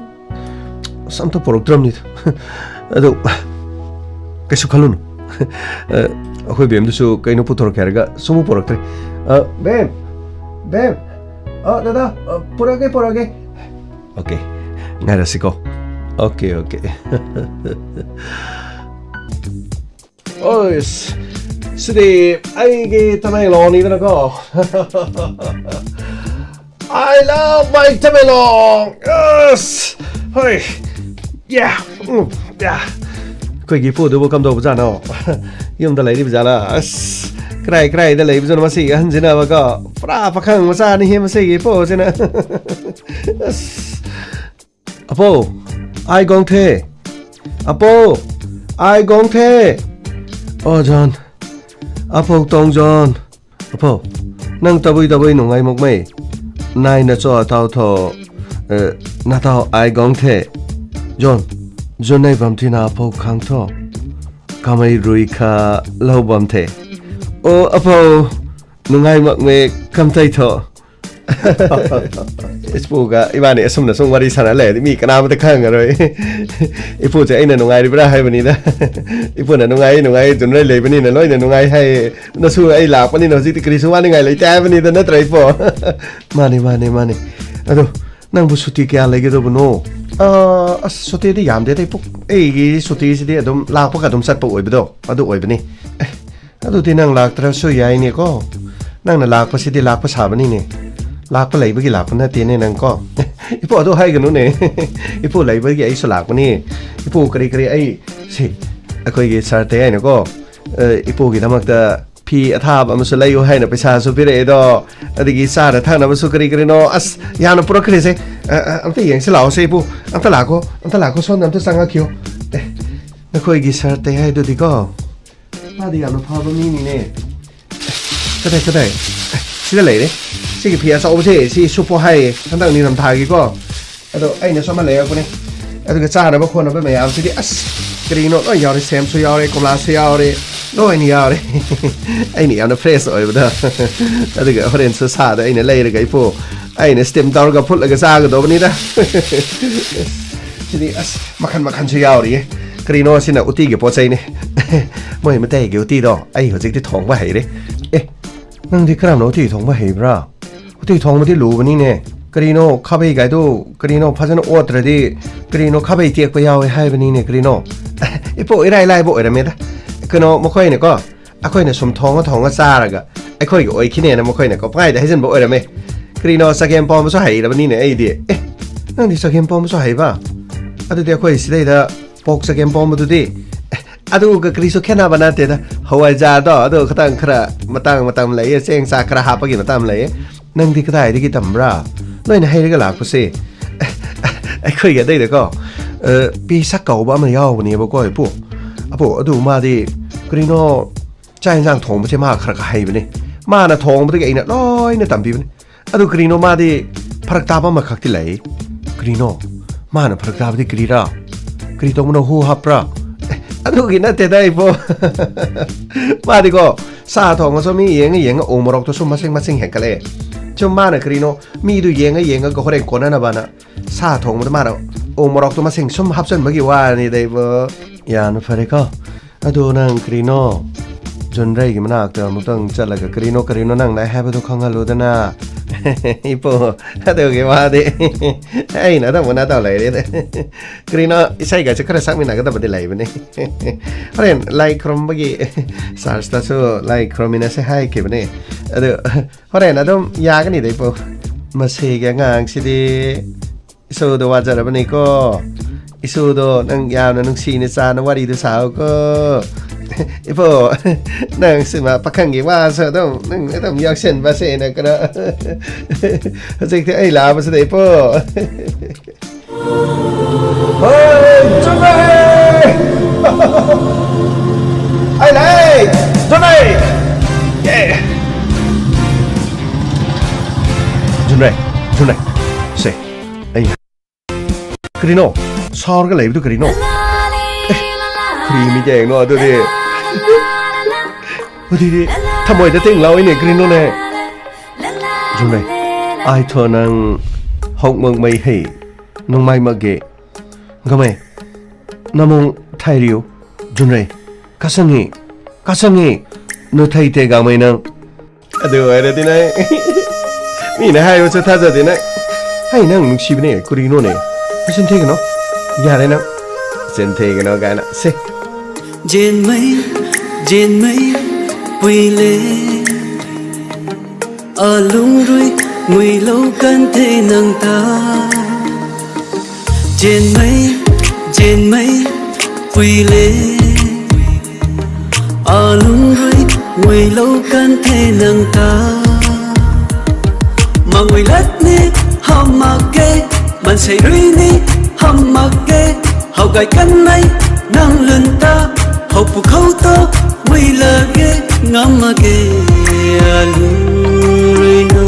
samta porokdramni ado kaisu khalunu akhoi bem dusu kaino putor kharga sumu poroktre bem dada porage okay ngara siko okay Ois, sidi aige tamelon idana ko. I love my tamelon. Yes. Hey. Yeah. Koi gi pu do kam do bja no. Yum da lai ri bja la. As. Krai da lai bja ma si han jina ba ko. Pra pakhang ma sa ni he ma si gi pu jina. As. Apo, ai gong the. Apo, ai gong the. John, Apo Tong John, Apo, nang tabui nungai mok mai, nai na cho tao tho, na tao ai gong the, John nai bam thi na Apo khang tho, kamai rui kha lau bam the, Apo, nungai mok me kam tai tho. Ispuga ibani asum na sung wari sana le mi kana ma ta khang roi ipu je aina nungai bra hai bani da ipu na nungai jun le bani na loi na nungai hai na su ai la pani no ji kri su wani ngai le ta bani da na trai po mane ado nang bu suti kya lege do no as suti de yam de te pu ei gi suti si de adum la pa ka dum sat pa oi bdo ado oi bani ado ti nang lak tra so yai ni ko nang na lak pa si de lak pa sa bani ne ลากไปไหลเมื่อกี้หลับมันน่าเตี้ยเนี่ยนังก็ไอ้พวกตัวให้กันนู้นเนี่ยไอ้พวกไหลเมื่อกี้ไอ้สลากมันนี่ไอ้พวกกระดิกไอ้สิไอ้คนกี่สารเตะเนี่ยก็ไอ้พวกกี่ทำมาแต่พี่อาทาบมันสุดเลยอยู่ให้เนี่ยไปชาสุพิเรดออะไรกี่สารทางนั้นมันสุกระดิกเนาะอัสยานุปรกฤษอันที่อย่างเสลาสิพวกอันตลาก็ซ้อนอันที่สังกัดคิวไอ้คนกี่สารเตะให้ดูดิก็มาดีอ่ะนุภาพนี่เนี่ยก็ได้สิได้เลยสิกี่พี่อาสาวไม่ใช่สิซุปเปอร์ไฮทั้งนี้ทำทางกี่ก็ไอ้เนี่ยซ้อมมาเลยคนนี้ไอ้ตัวกระจ้าเนี่ยบางคนเอาไปไม่เอาสิดิอัสกรีโน่ยาวเลยแซมสุยาวเลยกลาสุยาวเลยโอ้ยนี่ยาวเลยไอ้นี่เอาเนี่ยเฟรชเลยบ้าไอ้ตัวเขาเรียนสื่อสารไอ้เนี่ยเลยเลยไอ้พวกไอ้เนี่ยสเต็มดาวกับพุทธเลยกระจ้ากับตัวนี้นะสิดิอัสมาคันสุยาวเลยกรีโน่สินะอุติเกี่ยวกับใจนี่ไม่ไม่ได้เกี่ยวตีดอกไอ้หัวใจที่ท้องว่าเหรอนั่งที่กระดานโน้ตที่ท้องว่าเหรอบ้าที่ท้องมาที่หลูวันนี้เนี่ยกรีโน่ข้าไปไกดูกรีโน่พัฒนาอวดระดีกรีโน่ข้าไปเตียกไปยาวให้วันนี้เนี่ยกรีโน่ไอ้พวกไอ้ไรพวกอะไรไม่ได้กรีโน่ไม่ค่อยเนี่ยก็ไอ้ค่อยเนี่ยสมท้องก็ท้องก็ซาละก็ไอ้ค่อยก็ไอ้ขี้เนี่ยนะไม่ค่อยเนี่ยก็ไปแต่ให้ฉันบอกอะไรไม่กรีโน่สแกนปอมไม่ใช่เหรอวันนี้เนี่ยไอ้เดียนั่งที่สแกนปอมไม่ใช่เหรอบ้าอันเดียวค่อยสิได้แต่ปอกสแกนปอมมาดูดิอะดูก็คริสโตแค่นาบานาเตนะหัวใจดอดูเขาตั้งครามาตั้งเลยเสียงสากระหาปกินมาตั้งเลยนั่งที่ก็ได้ที่กินตำราน้อยนะให้ได้ก็หลักกูสิไอ้คุยกันได้เด็กก็ปีสักเก่าบ้ามันยาววันนี้บอกว่าไอ้พวกดูมาดิกรีโน่ใจร่างทองไม่ใช่มากคราก็ให้ไปนี่มาหน้าทองไม่ได้ไอ้น่ะร้อยเนี่ยต่ำปีไปนี่อะดูกรีโน่มาดิพรักตาบ้ามาขักที่ไหนกรีโน่มาหน้าพรักตาไปที่กรีโตมันหูฮับราอันนู้นกินน่าเตะได้พอมาดิก็ซาทองก็สมีเองก็โอมรอกตัวสุ่มมาเซ็งแห่งกันเลยชมมาเนี่ยกรีโนมีดูเองก็คนเด็กคนนั้นนะบ้านะซาทองมันมาแล้วโอมรอกตัวมาเซ็งสุ่มฮับเส้นเมื่อกี้ว่านี่ได้พอยานุฟาริก็อะดูนั่งกรีโนจนไรกิมันนักแต่มันต้องจัดแล้วก็กรีโนนั่งได้ให้ไปทุกครั้งก็รู้แต่นะไอ้พวกถ้าเดี๋ยวกี่ว่าดิไอ้น่ะต้องมันน่าต่อเลยเนี่ยกรีโนใช่ก็จะกระซักมีหนักก็ต้องไปไหลไปนี่เพราะฉะนั้นไล่ครอมเมื่อกี้สารสตาร์สู้ไล่ครอมินะใช่ให้เก็บนี่เดี๋ยวเพราะฉะนั้นต้องยากันนี่ได้พวกมาเสกงานสิดีสู้ตัวว่าจะอะไรนี่ก็สู้ตัวนั่งยาวนั่งซีนิสานว่าดีตัวสาวก็ไอ้พวกนั่งสิมาปักขังกี่ว่าเสต้องยากเส้นบาเซนะก็นะเขาจะไอ้ลาบาเสด็จพวกเฮ้ยจุนเลยไอ้เลยจุนเลยเย้จุนเลยเซ่ไอ้กรีโน่ซอร์ก็เลยไปดูกรีโน่ครีมีแจงเนาะดูดิทำไมจะเต้งเราไอ้เนี่ยกรีนโน่เนี่ยจุนเลยไอ้เธอนั่งหกเมืองไม่ให้น้องไม่มาเกะก็ไม่น้ำมงไทยริวจุนเลยกาสังเงโนไทยเตะกางไม่นั่งดูไอ้เด็ดนี่มีนะให้ว่าจะท่าจะดีนะให้นั่งมึงชีบเนี่ยกรีนโน่เนี่ยไม่ใช่เทกันเนาะอย่าเลยนะเซนเทกันเนาะกันนะเซ่trên mây quỳ lệ ở lung ruồi ngồi lâu cần thế nâng ta trên mây quỳ lệ ở lung ruồi ngồi lâu cần thế nâng ta mà ngồi lết ni hầm mặc kê mình sẽ ruồi ni hầm mặc kê hậu gái cánh mây nâng lên ta hậu phụ khâu to mây là ghê ngắm mà ghê lùi nó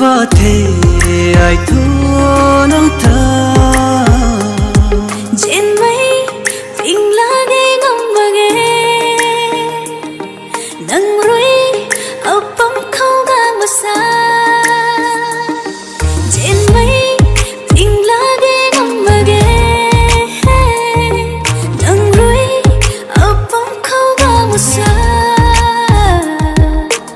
ba thế ai thua nắng ta trên mây tình là ghê ngắm mà ghê nắng ruồi ở bóng khâu ga mà xa trên mây tình là ghê ngắm mà ghê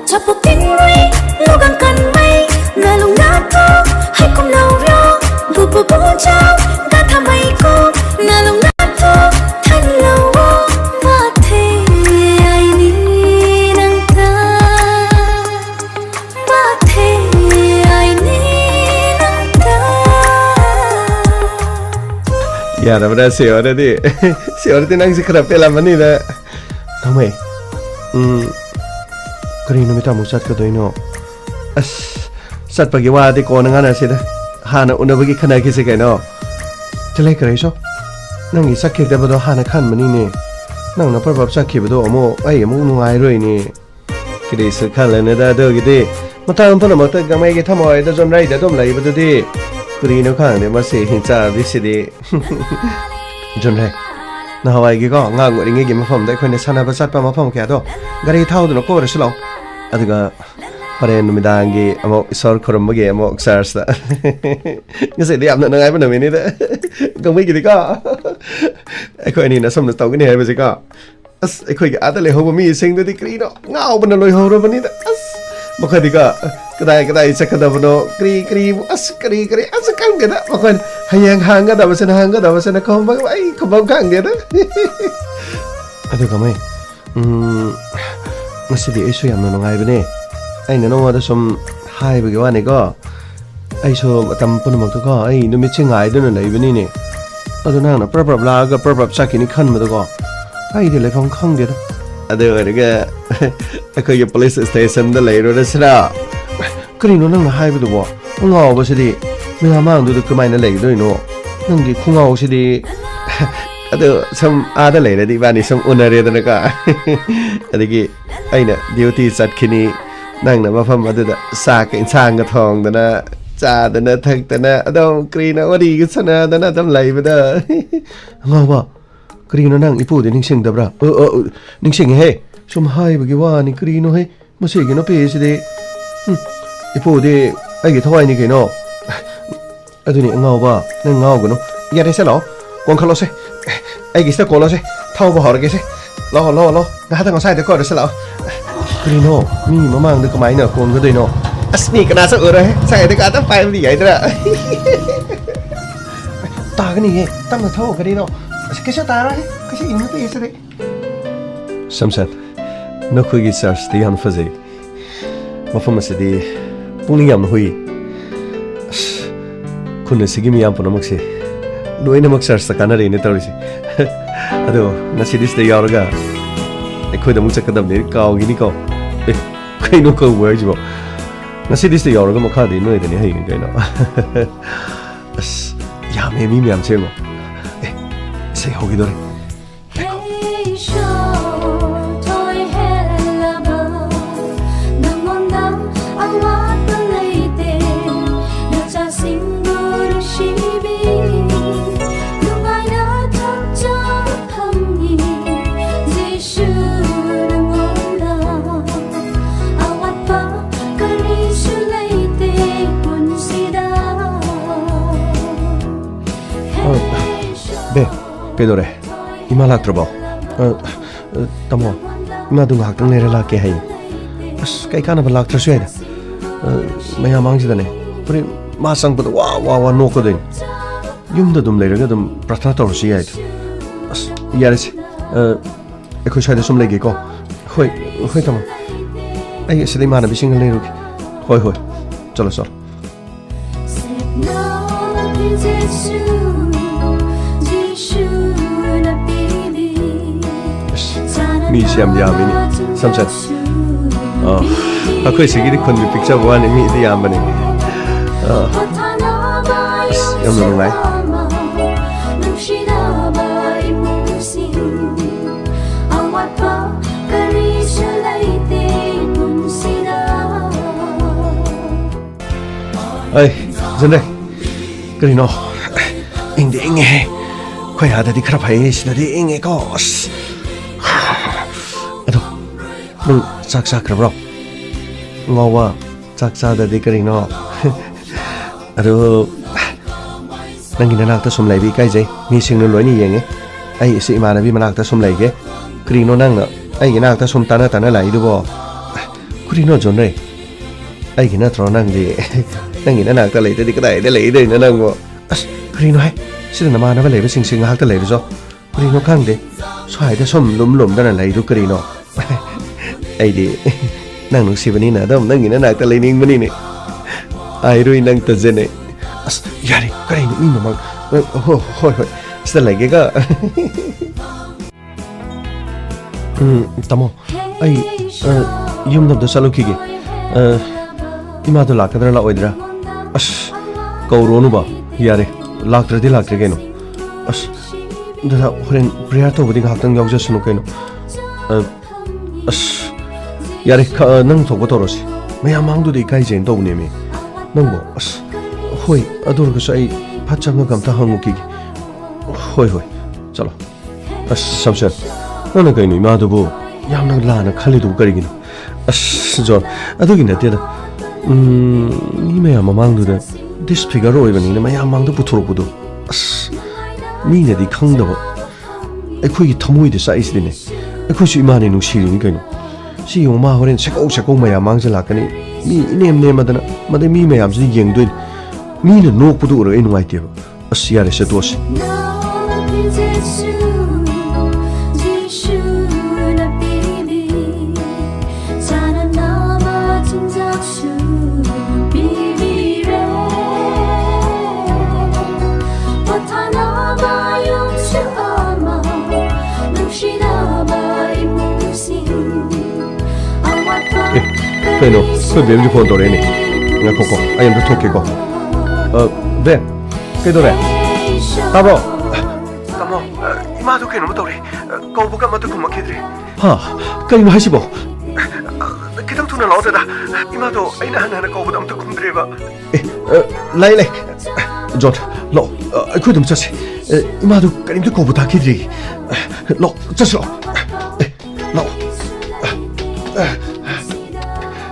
chắp một tiếng nuôi lu gan cần mây ngài lòng ngã thơ hay cùng lâu ro bù bù bù cha ꯌꯥꯔꯕ꯭ꯔꯥ ꯁꯤꯌꯣꯔꯗꯤ ꯁꯤꯌꯣꯔꯗꯤ ꯅꯪꯁꯤ ꯈꯔ ꯄꯦꯜꯂꯝꯃꯅꯤꯗ ꯊꯧꯃꯩ ꯀꯔꯤ ꯅꯨꯃꯤꯠ ꯑꯃꯨꯛ ꯆꯠꯀꯗꯣꯏꯅꯣ ꯑꯁ ꯆꯠꯄꯒꯤ ꯋꯥꯗꯤ ꯀꯣꯟꯅ ꯉꯥꯟꯅꯁꯤꯗ ꯍꯥꯟꯅ ꯎꯅꯕꯒꯤ ꯈꯟꯅꯈꯤꯁꯤ ꯀꯩꯅꯣ ꯆꯂꯩ ꯀꯔꯤꯁꯣ ꯅꯪꯒꯤ ꯆꯠꯈꯤꯗꯕꯗꯣ ꯍꯥꯟꯅ ꯈꯟꯕꯅꯤꯅꯦ ꯅꯪꯅ ꯄ꯭ꯔꯕꯞ ꯆꯠꯈꯤꯕꯗꯣ ꯑꯃꯨꯛ ꯑꯩ ꯑꯃꯨꯛ ꯅꯨꯡꯉꯥꯏꯔꯣꯏꯅꯦ ꯀꯔꯤꯁꯨ ꯈꯜꯂꯅꯨꯗ ꯑꯗꯨꯒꯤꯗꯤ ꯃꯇꯥꯡ ꯄꯨꯝꯅꯃꯛꯇ ꯒꯃꯩꯒꯤ ꯊꯃꯣꯏꯗ ꯖꯣꯟꯔꯩꯗ ꯑꯗꯨꯝ ꯂꯩꯕꯗꯨꯗꯤ ꯀꯔꯤꯅꯣ ꯈꯪꯗꯦ ꯃꯁꯤ ꯆꯥꯕꯤꯁꯤꯗꯤ ꯖꯣꯟꯔꯩ ꯅꯍꯥꯟꯋꯥꯏꯒꯤꯀꯣ ꯑꯉꯥꯡ ꯑꯣꯏꯔꯤꯉꯩꯒꯤ ꯃꯐꯝꯗ ꯑꯩꯈꯣꯏꯅ ꯁꯥꯟꯅꯕ ꯆꯠꯄ ꯃꯐꯝ ꯀꯌꯥꯗꯣ ꯒꯥꯔꯤ ꯊꯥꯎꯗꯨꯅ ꯀꯣꯏꯔꯁꯨ ꯂꯥꯛꯑꯣ ꯑꯗꯨꯒ ꯍꯣꯔꯦꯟ ꯅꯨꯃꯤꯗꯥꯡꯒꯤ ꯑꯃꯨꯛ ꯏꯁꯣꯔ ꯈꯨꯔꯨꯝꯕꯒꯤ ꯑꯃꯨꯛ ꯆꯔꯆꯇ ꯉꯁꯤꯗꯤ ꯌꯥꯝꯅ ꯅꯨꯡꯉꯥꯏꯕ ꯅꯨꯃꯤꯠꯅꯤꯗ ꯒꯃꯩꯒꯤꯗꯤꯀꯣ ꯑꯩꯈꯣꯏ ꯑꯅꯤꯅ ꯁꯣꯝꯅ ꯇꯧꯒꯅꯤ ꯍꯥꯏꯕꯁꯤꯀꯣ ꯑꯁ ꯑꯩꯈꯣꯏꯒꯤ ꯑꯥꯗ ꯂꯩꯍꯧꯕ ꯃꯤꯁꯤꯡꯗꯨꯗꯤ ꯀꯔꯤꯅꯣ ꯉꯥꯎꯕꯅ ꯂꯣꯏꯍꯧꯔꯕꯅꯤꯗ ꯑꯁ ꯃꯈꯣꯏꯗꯤꯀꯣ ꯀꯗꯥꯏ ꯆꯠꯀꯗꯕꯅꯣ ꯀꯔꯤ ꯑꯁ ꯀꯔꯤ ꯑꯁ ꯈꯪꯗꯦꯗ ꯃꯈꯣꯏꯅ ꯍꯌꯦꯡ ꯍꯥꯡꯒꯗꯕꯁꯤꯅ ꯈꯨꯝꯕ ꯑꯩ ꯈꯨꯝꯐꯝ ꯈꯪꯗꯦꯗ ꯑꯗꯨꯒ ꯃꯩ ꯉꯁꯤꯗꯤ ꯑꯩꯁꯨ ꯌꯥꯝꯅ ꯅꯨꯡꯉꯥꯏꯕꯅꯦ ꯑꯩꯅ ꯅꯉꯣꯟꯗ ꯁꯨꯝ ꯍꯥꯏꯕꯒꯤ ꯋꯥꯅꯤꯀꯣ ꯑꯩꯁꯨ ꯃꯇꯝ ꯄꯨꯝꯅꯃꯛꯇꯀꯣ ꯑꯩ ꯅꯨꯃꯤꯠꯁꯦ ꯉꯥꯏꯗꯨꯅ ꯂꯩꯕꯅꯤꯅꯦ ꯑꯗꯨ ꯅꯪꯅ ꯄ꯭ꯔꯞ ꯂꯥꯛꯑꯒ ꯄ꯭ꯔꯞ ꯆꯠꯈꯤꯅꯤ ꯈꯟꯕꯗꯀꯣ ꯑꯩꯗꯤ ꯂꯩꯐꯝ ꯈꯪꯗꯦꯗ ꯑꯗꯨ ꯑꯣꯏꯔꯒ ꯑꯩꯈꯣꯏꯒꯤ ꯄꯨꯂꯤꯁ ꯁ꯭ꯇꯦꯁꯟꯗ ꯂꯩꯔꯨꯔꯁꯤꯔꯥ ꯀꯔꯤꯅꯣ ꯅꯪꯅ ꯍꯥꯏꯕꯗꯨꯕꯣ ꯉꯥꯎꯕꯁꯤꯗꯤ ꯃꯌꯥꯝ ꯃꯥꯡꯗꯨꯗ ꯀꯃꯥꯏꯅ ꯂꯩꯒꯗꯣꯏꯅꯣ ꯅꯪꯒꯤ ꯈꯨꯡꯉꯥꯎꯁꯤꯗꯤ ꯑꯗꯨ ꯁꯨꯝ ꯑꯥꯗ ꯂꯩꯔꯗꯤ ꯏꯕꯥꯅꯤ ꯁꯨꯝ ꯎꯅꯔꯦꯗꯅꯀꯣ ꯑꯗꯒꯤ ꯑꯩꯅ ꯗ꯭ꯌꯨꯇꯤ ꯆꯠꯈꯤꯅꯤ ꯅꯪꯅ ꯃꯐꯝ ꯑꯗꯨꯗ ꯆꯥꯛꯀ ꯏꯟꯁꯥꯡꯒ ꯊꯣꯡꯗꯅ ꯆꯥꯗꯅ ꯊꯛꯇꯅ ꯑꯗꯨꯝ ꯀꯔꯤꯅ ꯋꯥꯔꯤꯒ ꯁꯥꯟꯅꯗꯅ ꯑꯗꯨꯝ ꯂꯩꯕꯗ ꯑꯉꯥꯎꯕ ꯀꯔꯤꯅꯣ ꯅꯪ ꯏꯄꯨꯗꯤ ꯅꯤꯡꯁꯤꯡꯗꯕ꯭ꯔꯥ ꯅꯤꯡꯁꯤꯡꯉꯦꯍꯦ ꯁꯨꯝ ꯍꯥꯏꯕꯒꯤ ꯋꯥꯅꯤ ꯀꯔꯤꯅꯣꯍꯦ ꯃꯁꯤꯒꯤ ꯅꯨꯄꯤꯁꯤꯗꯤ ꯏꯄꯨꯗꯤ ꯑꯩꯒꯤ ꯊꯋꯥꯏꯅꯤ ꯀꯩꯅꯣ ꯑꯗꯨꯅꯤ ꯑꯉꯥꯎꯕ ꯅꯪ ꯉꯥꯎꯒꯅꯨ ꯌꯥꯔꯦꯁꯦ ꯂꯥꯛꯑꯣ ꯀꯣꯟꯈꯠꯂꯣꯁꯦ ꯑꯩꯒꯤꯁꯤꯗ ꯀꯣꯜꯂꯣꯁꯦ ꯊꯧꯕ ꯍꯧꯔꯒꯦꯁꯦ ꯂꯥꯛꯑꯣ ꯉꯥꯏꯍꯥꯛꯇꯪ ꯉꯁꯥꯏꯗ ꯀꯣꯏꯔꯁꯦ ꯂꯥꯛꯑꯣ ꯀꯔꯤꯅꯣ ꯃꯤ ꯃꯃꯥꯡꯗ ꯀꯃꯥꯏꯅ ꯀꯣꯟꯒꯗꯣꯏꯅꯣ ꯑꯁ ꯃꯤ ꯀꯅꯥꯁꯨ ꯎꯔꯣꯏꯍꯦ ꯁꯥꯏꯗ ꯀꯥꯇ ꯄꯥꯏꯕꯗꯤ ꯌꯥꯏꯗ꯭ꯔꯥ ꯇꯥꯒꯅꯤꯍꯦ ꯇꯞꯅ ꯊꯧ ꯀꯔꯤꯅꯣ ꯑꯁ ꯀꯩꯁꯨ ꯇꯥꯔꯣꯏꯍꯦ ꯀꯩꯁꯨ ꯏꯪꯅ ꯄꯤꯁꯤꯗꯤ ꯁꯝꯁꯠ ꯅꯈꯣꯏꯒꯤ ꯆꯔꯆꯇꯤ ꯌꯥꯝ ꯐꯖꯩ ꯃꯐꯝ ꯑꯁꯤꯗꯤ ꯄꯨꯛꯅꯤꯡ ꯌꯥꯝꯅ ꯍꯨꯏ ꯑꯁ ꯈꯨꯟ ꯑꯁꯤꯒꯤ ꯃꯤꯌꯥꯝ ꯄꯨꯝꯅꯃꯛꯁꯦ ꯂꯣꯏꯅꯃꯛ ꯆꯔꯆꯇ ꯀꯥꯟꯅꯔꯛꯏꯅꯦ ꯇꯧꯔꯤꯁꯦ ꯑꯗꯣ ꯉꯁꯤꯗꯤ ꯁꯤꯗ ꯌꯥꯎꯔꯒ ꯑꯩꯈꯣꯏꯗ ꯑꯃꯨꯛ ꯆꯠꯀꯗꯕꯅꯤ ꯀꯥꯎꯈꯤꯅꯤꯀꯣ ꯀꯩꯅꯣ ꯀꯧꯕ ꯍꯥꯏꯁꯤꯕꯣ ꯉꯁꯤꯗꯤ ꯁꯤꯗ ꯌꯥꯎꯔꯒ ꯃꯈꯥꯗꯤ ꯅꯣꯏꯗꯅꯤ ꯍꯩꯅꯤ ꯀꯩꯅꯣ ꯑꯁ ꯌꯥꯝꯃꯦ ꯃꯤ ꯃꯌꯥꯝꯁꯦ ꯌꯦꯡꯉꯣ ꯏꯁꯩ ꯍꯧꯈꯤꯗꯣꯔꯦ ꯕꯦ ꯀꯩꯗꯧꯔꯦ ꯏꯃꯥ ꯂꯥꯛꯇ꯭ꯔꯕꯣ ꯇꯥꯃꯣ ꯏꯃꯥꯗꯨ ꯉꯥꯏꯍꯥꯛꯇꯪ ꯂꯩꯔ ꯂꯥꯛꯀꯦ ꯍꯥꯏꯌꯦ ꯑꯁ ꯀꯩ ꯀꯥꯟꯅꯕ ꯂꯥꯛꯇ꯭ꯔꯁꯨ ꯌꯥꯏꯗ ꯃꯌꯥꯝ ꯃꯥꯡꯁꯤꯗꯅꯦ ꯍꯣꯔꯦꯟ ꯃꯥ ꯆꯪꯕꯗ ꯋꯥ ꯅꯣꯛꯀꯗꯣꯏꯅꯤ ꯌꯨꯝꯗ ꯑꯗꯨꯝ ꯂꯩꯔꯒ ꯑꯗꯨꯝ ꯄ꯭ꯔꯊꯅꯥ ꯇꯧꯔꯁꯨ ꯌꯥꯏꯗ ꯑꯁ ꯌꯥꯔꯦꯁꯦ ꯑꯩꯈꯣꯏ ꯁ꯭ꯋꯥꯏꯗ ꯁꯨꯝ ꯂꯩꯒꯦꯀꯣ ꯍꯣꯏ ꯇꯥꯃꯣ ꯑꯩ ꯑꯁꯤꯗ ꯏꯃꯥꯟꯅꯕꯤꯁꯤꯡꯒ ꯂꯩꯔꯨꯒꯦ ꯍꯣꯏ ꯆꯠꯂꯣ ꯃꯤꯁꯤ ꯌꯥꯝ ꯌꯥꯝꯃꯤꯅꯤ ꯁꯝꯁꯠ ꯑꯩꯈꯣꯏ ꯁꯤꯒꯤꯗꯤ ꯈꯨꯟꯒꯤ ꯄꯤꯛꯆꯕ ꯋꯥꯅꯤ ꯃꯤꯗꯤ ꯌꯥꯝꯕꯅꯤ ꯑꯁ ꯌꯥꯝꯅ ꯅꯨꯡꯉꯥꯏ ꯑꯩ ꯖꯟꯗꯩ ꯀꯔꯤꯅꯣ ꯏꯪꯗꯤ ꯏꯪꯉꯦꯍꯦ ꯑꯩꯈꯣꯏ ꯑꯥꯗꯗꯤ ꯈꯔ ꯐꯩ ꯁꯤꯗꯗꯤ ꯏꯪꯉꯦꯀꯣ ꯑꯁ ꯑꯗꯣ ꯅꯪ ꯆꯥꯛ ꯆꯥꯈ꯭ꯔꯕ꯭ꯔꯣ ꯉꯥꯎꯕ ꯆꯥꯛ ꯆꯥꯗꯗꯤ ꯀꯔꯤꯅꯣ ꯑꯗꯣ ꯅꯪꯒꯤ ꯅꯅꯥꯛꯇ ꯁꯨꯝ ꯂꯩꯕ ꯏꯀꯥꯏꯖꯩ ꯃꯤꯁꯤꯡꯅ ꯂꯣꯏꯅ ꯌꯦꯡꯉꯦ ꯑꯩ ꯏꯁꯤ ꯏꯃꯥꯟꯅꯕꯤ ꯃꯅꯥꯛꯇ ꯁꯨꯝ ꯂꯩꯒꯦ ꯀꯔꯤꯅꯣ ꯅꯪꯅ ꯑꯩꯒꯤ ꯅꯥꯛꯇ ꯁꯨꯝ ꯇꯥꯅ ꯂꯥꯛꯏꯗꯨꯕꯣ ꯀꯔꯤꯅꯣ ꯖꯣꯟꯔꯩ ꯑꯩꯒꯤ ꯅꯠꯇ꯭ꯔꯣ ꯅꯪꯗꯤ ꯅꯪꯒꯤ ꯅꯅꯥꯛꯇ ꯂꯩꯇ꯭ꯔꯗꯤ ꯀꯗꯥꯏꯗ ꯂꯩꯗꯣꯏꯅꯣ ꯅꯪꯕꯣ ꯑꯁ ꯀꯔꯤꯅꯣ ꯍꯥꯏ ꯁꯤꯗ ꯅꯃꯥꯟꯅꯕ ꯂꯩꯕꯁꯤꯡꯁꯤ ꯉꯥꯏꯍꯥꯛꯇ ꯂꯩꯔꯨꯖꯣ ꯀꯔꯤꯅꯣ ꯈꯪꯗꯦ ꯁ꯭ꯋꯥꯏꯗ ꯁꯨꯝ ꯂꯨꯝꯗꯅ ꯂꯩꯗꯨ ꯀꯔꯤꯅꯣ ꯑꯩꯗꯤ ꯅꯪ ꯅꯨꯡꯁꯤꯕꯅꯤꯅ ꯑꯗꯨꯝ ꯅꯪꯒꯤ ꯅꯅꯥꯛꯇ ꯂꯩꯅꯤꯡꯕꯅꯤꯅꯦ ꯑꯥꯏꯔꯣꯏ ꯅꯪ ꯇꯖꯅꯦ ꯑꯁ ꯌꯥꯔꯦ ꯀꯔꯤꯅꯣ ꯃꯤ ꯃꯃꯥꯡ ꯍꯣꯏ sida lagega tamo ai yum da salu kige ima to lakadra la oidra as kauronu ba yare laktradi laktre geno as da horen prayer to budi haktang yawja sunu keno as yare nang thokba torosi mayam mangdu de kai jen tawne me nang bo as hoi adur ga sai phacham gam ta hangu ki hoi hoi chalo as samsar nana kai ni ma du bo yam nang la na khali du kari gino as jon adu gi na te da ni mayam mangdu da disfigure oi bani na mayam mangdu puthoro budu as mi ne di khang da ba ai khoi gi thamoi de sai isdine ai khoi su imani nu shiri ni kai no si yong ma horen sekau mayam mang jala kani mi inem ne madana made mi mayam ji yeng doin mi na nok pudu ro enu ai te as yare se dos Bueno, 그 내일 폰 도래니. 나 코코. 아니면 토끼고. 네. 그도래. 따로. 따모. 이마도 꽤 너무 도래. 거부가 맞도 고마케드리. 하. 그림 하시보. 기당 투나 나오더라. 이마도 아이나 하나 거부다 아무튼 kum드레바. 라이레. 존. 로. 그 좀 자세. 이마도 그림도 거부다 키드리. 로. 자세. 로.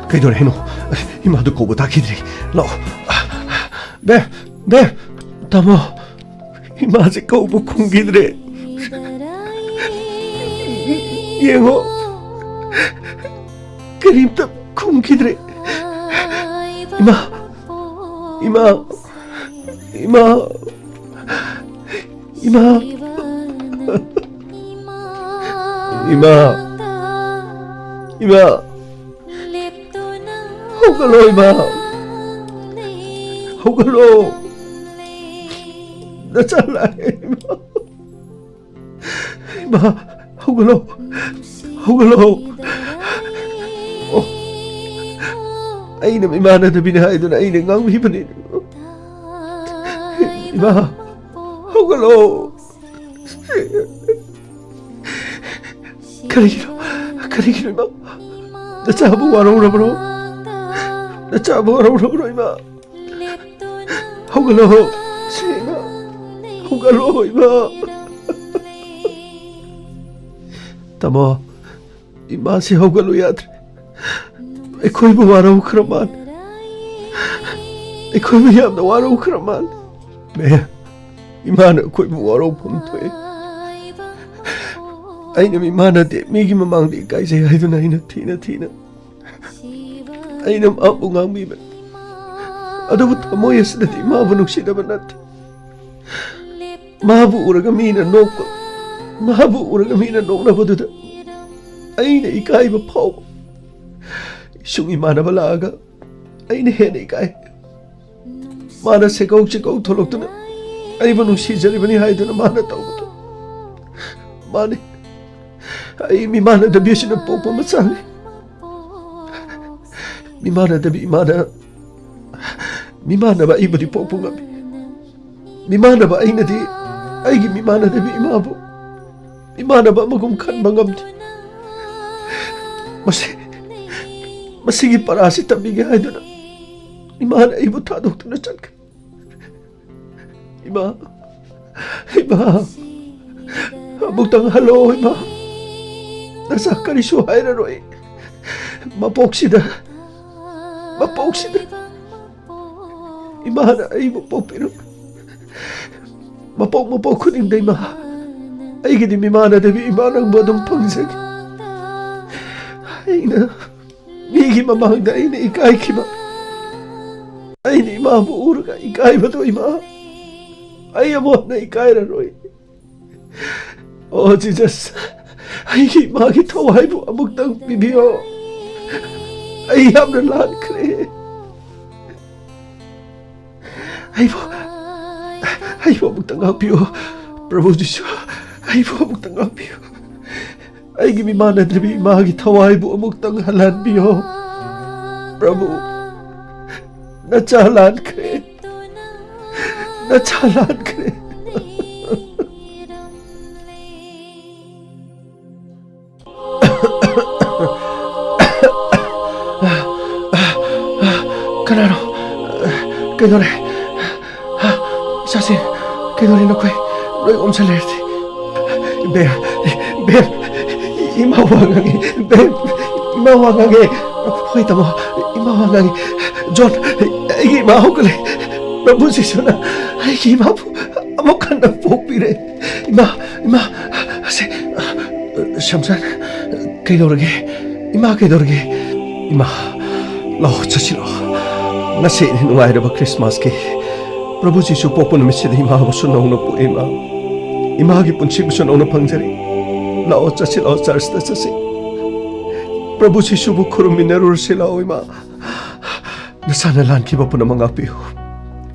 Kay do reno, imado ko buta kidri. Lo. Be. Tamo. Imaje ko bu kungidre. Yengo. Karim ta kungidre. Ima. Hogalo ima. Hogalo. Nachala ima. Ima. Hogalo. Oh. Aina imana da binay doon aina ngang hipanin. Ima. Hogalo. Karigino ima. Nachabu warong bro. Nachabu warong ima. Hogalo. Sima. Hogalo ima. Tamo. Ima si hogalo yadre. Ekoy bu warong kraman. Ekoy bu yam da warong kraman. Me. Imana ekoy bu warong pumtoy. Aina mi mana de migi mamang di kai say ay na ina tina. Aina maapo ngang mi man. Adabot amoyas na di maabunok sila man natin. Mahabu uraga mina nok. Mahabu uraga mina nok na paduda. Aina ikay mapaw. Isung imana balaga. Aina hena ikay. Mana sekaw tolok to na. Ay banong sijali bani hay na mana tao ko to. Mani. Ay mi mana da biya siya ng popo masali. Mi mana ba iba di popo ngabi. Mi mana ba ay na di ay mi mana da bi imabo. Mi mana ba magumkan bangamdi. Masigi para si tabigi ay doon na. Mi mana ibo tadok to na chan ka. Iba. Bugtang halo ima. Nasa kalisuhay na roy. Mapoksida. Ima na ay mapopiro. Mapok kuning day ma. Ay gini mimana dabi ima nang badong pangsag. Ay na. Migi mamang na ay na ikay kima. Ay na ima buuro ka ikay ba to ima. Ay amo na ikay na roy. Oh Jesus, ay magi taway mo amugtang bibiyo. Ay ham na lahat kre. Ay po amugtang hapiyo. प्रभु जीशु आइबो अमुक्तंग आपियो आइगी मिमानद्रबी Imangi थवाइबो अमुक्तंग हलानबियो प्रभु नचालान करे कनारो कइदोरे सासिन कइदोरे नखोइ लोइ ओमसलेरथि बे बे इमा वागागे होय तमो इमा वागागे John आइगी इमा होगले प्रभु जीशुना आइगी इमा अमुकन्ना पोकपिरे इमा से शमसान कइदोरगे इमा लो चसिलो nasi nuai raba Christmas ke Prabhu Jisu popo numisida ima busu nauna po ima gi punchi busu nauna pangjari lao chasi lao church ta chasi Prabhu Jisu bu khurumina rursi lao ima nasana lan ki bapu namanga piu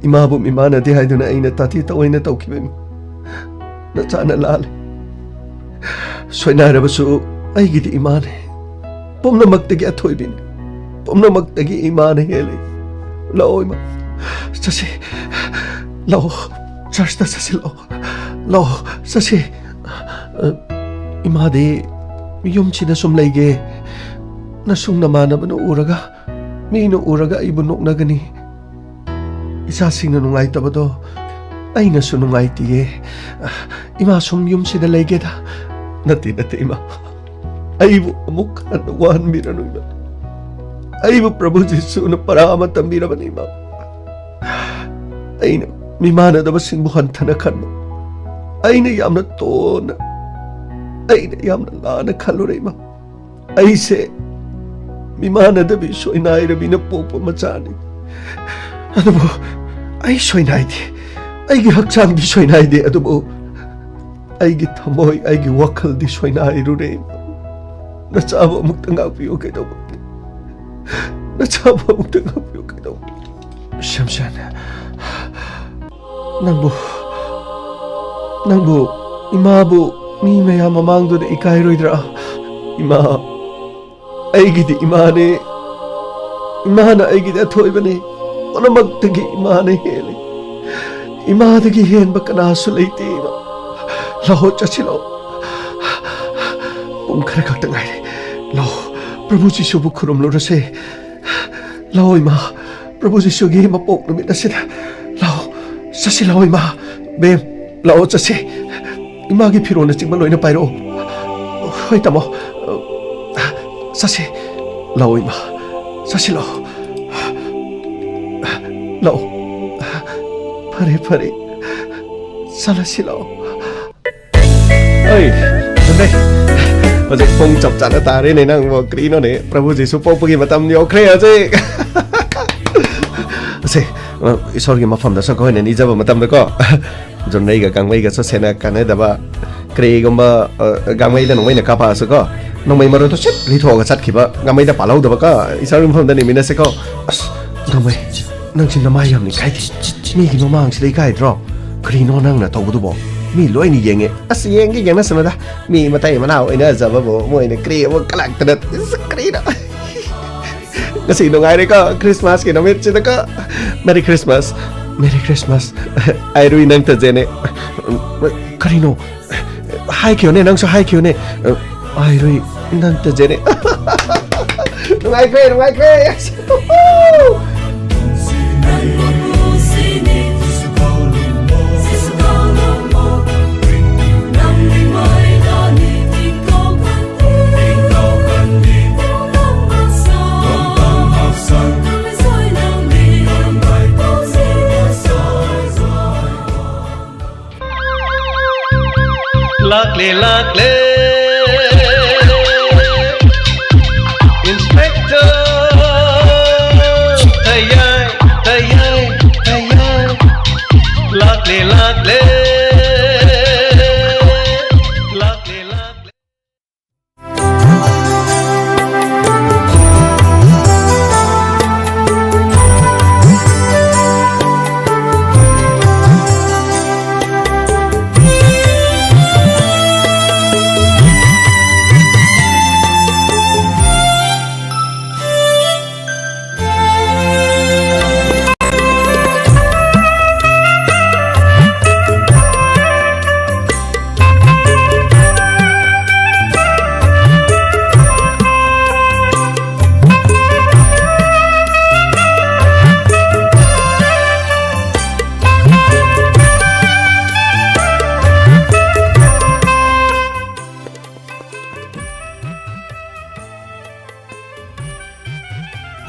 ima bu imana de haiduna aina tati ta oina tawkibem nasana lal soina raba su aigi di imane pomna maktagi athoibin pomna maktagi imane hele lao ima sasi lao church ta sasi lao sasi ima de yum chida sum leige na sung na mana bano uraga mi no uraga ibu nok nagani isa sing na nungai tabado ai na su nungai tiye ima sum yum chida leige da nati ima aibu amuk an wan miranu ima aibu Prabhu Jisu na parama tambira bani ma aina mimana da basing buhan tanakan mo aina yamna tona aina yamna lana kalure ma aise mimana da bi soinai rabi na popo machani adubo ai soinai de ai gi hakchang di soinai de adubo ai gi thamoi ai gi wakal di soinai rure na chaba muktanga piyo ke do na chaba muktanga piyo ke do shamshan nangbu imabu mi maya mamangdo de ikai roidra ima aigi di imane imana aigi da thoibane onamakdagi imane hele imadagi hen bakana sulaiti ma laho chachilo pumkhara khakta ngai lo Prabhu Jisu bu khurum lo rase lao ima Prabhu Jisu gi mapok no mi dasida lao sasi lao ima be lao chase ima gi phiro na chingma loina pairo hoi tamo sasi lao ima sasi lao phare salasi lao oi dai Ojek pong chop chana tare ne nang mo krino ne Prabhu Jisu pok pagi matam ni okre aje ase isor gi mafam da sa ko ne ni jaba matam da ko jon nei ga gangmai ga sa sena kan da ba kre gamba gangmai da nongmai na ka pa sa ko nongmai maro to sep li tho ga chat khiba gangmai da palau da ba ka isor gi mafam da ni mina se ko as nongmai nang chin na mai yam ni kai thi ni gi mamang silai kai dro krino nang na to bu du bo mi loi ni yenge as yenge yang na sana da mi matai manao ina zaba bo mo ina kre wo kalak tadat kre da ngasi no ngai ka Christmas ki namit chida ka Merry Christmas ai rui nang ta jene karino hai kyo ne nang so hai kyo ne ai rui nang ta jene no ngai kre Lakle Inspector Tayai Lakle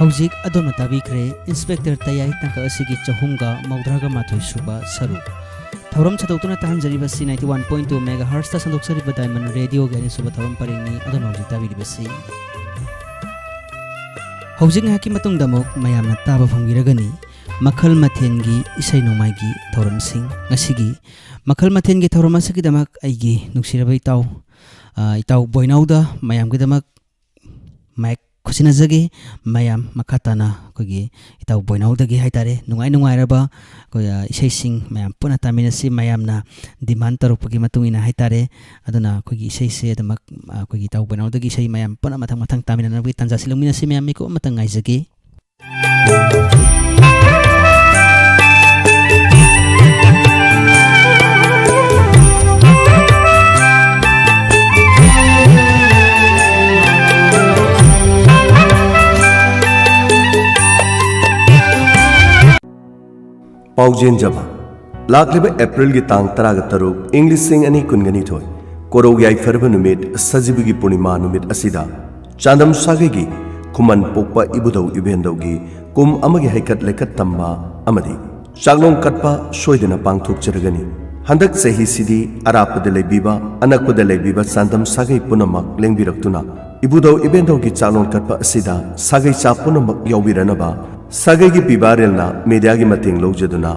हौजिक अदोम ताबीखरे inspector Tayai तंका असिगी चहुमगा मौद्रागा माथोय सुबा सरू थौरम छदौतुना तहंजरिबसी 91.2 मेगाहर्ट्ज ता संदोक्सरिबा डायमंड रेडियो गेनि सुबा थौरम परिंगनी अदोम हौजिक ताबीरिबसी हौजिक हाकी मतुंग दमोक मयामना ताबा फंगिरगनी मखल मथेनगी इसै नोमाइगी थौरम सिंह ngasiगी मखल मथेनगी थौरम असगी दमक आइगी नुक्सिरबा इताउ बोइनाउदा मयामगी दमक माइक खुसिनजगे मयाम मखाताना कोगी इताउ बोइनाउदगी हाइतारे नुंगाइ कोई इसैसिंग मयाम पुना तामिनसी मयामना डिमांड तरुपगी मतुंगिना हाइतारे अदुना कोगी इसैसे दमक कोगी इताउ बोइनाउदगी इसै मयाम पुना मथंग मथंग तामिननबगी तंजासि लुमिनसी मयाम मिको मतंग गाइजगे पाउजेन जमा लाखलिबा अप्रैल की तांग 13 इंग लिसिंग अनि कुनगनिथोय कोरौ याइफरबा नुमित सजिबुगी पूर्णिमा नुमित असिदा चांदम सागेगी खुमन पोकपा इबुदौ इबेंदौगी कुम अमगे हैकत लेकत तंबा अमदी चागलों कटपा सोयदना पांगथोकचरगनी हंदक सही सिदी अरापद लेबीबा अनकपद लेबीबा चांदम सागै पुनमक लेंबिरक्तुना इबुदौ इबेंदौगी चागलों कटपा असिदा सागै चा पुनमक याउबिरनबा सागै की पिबारेलना मीडिया की मतेंग लौजदुना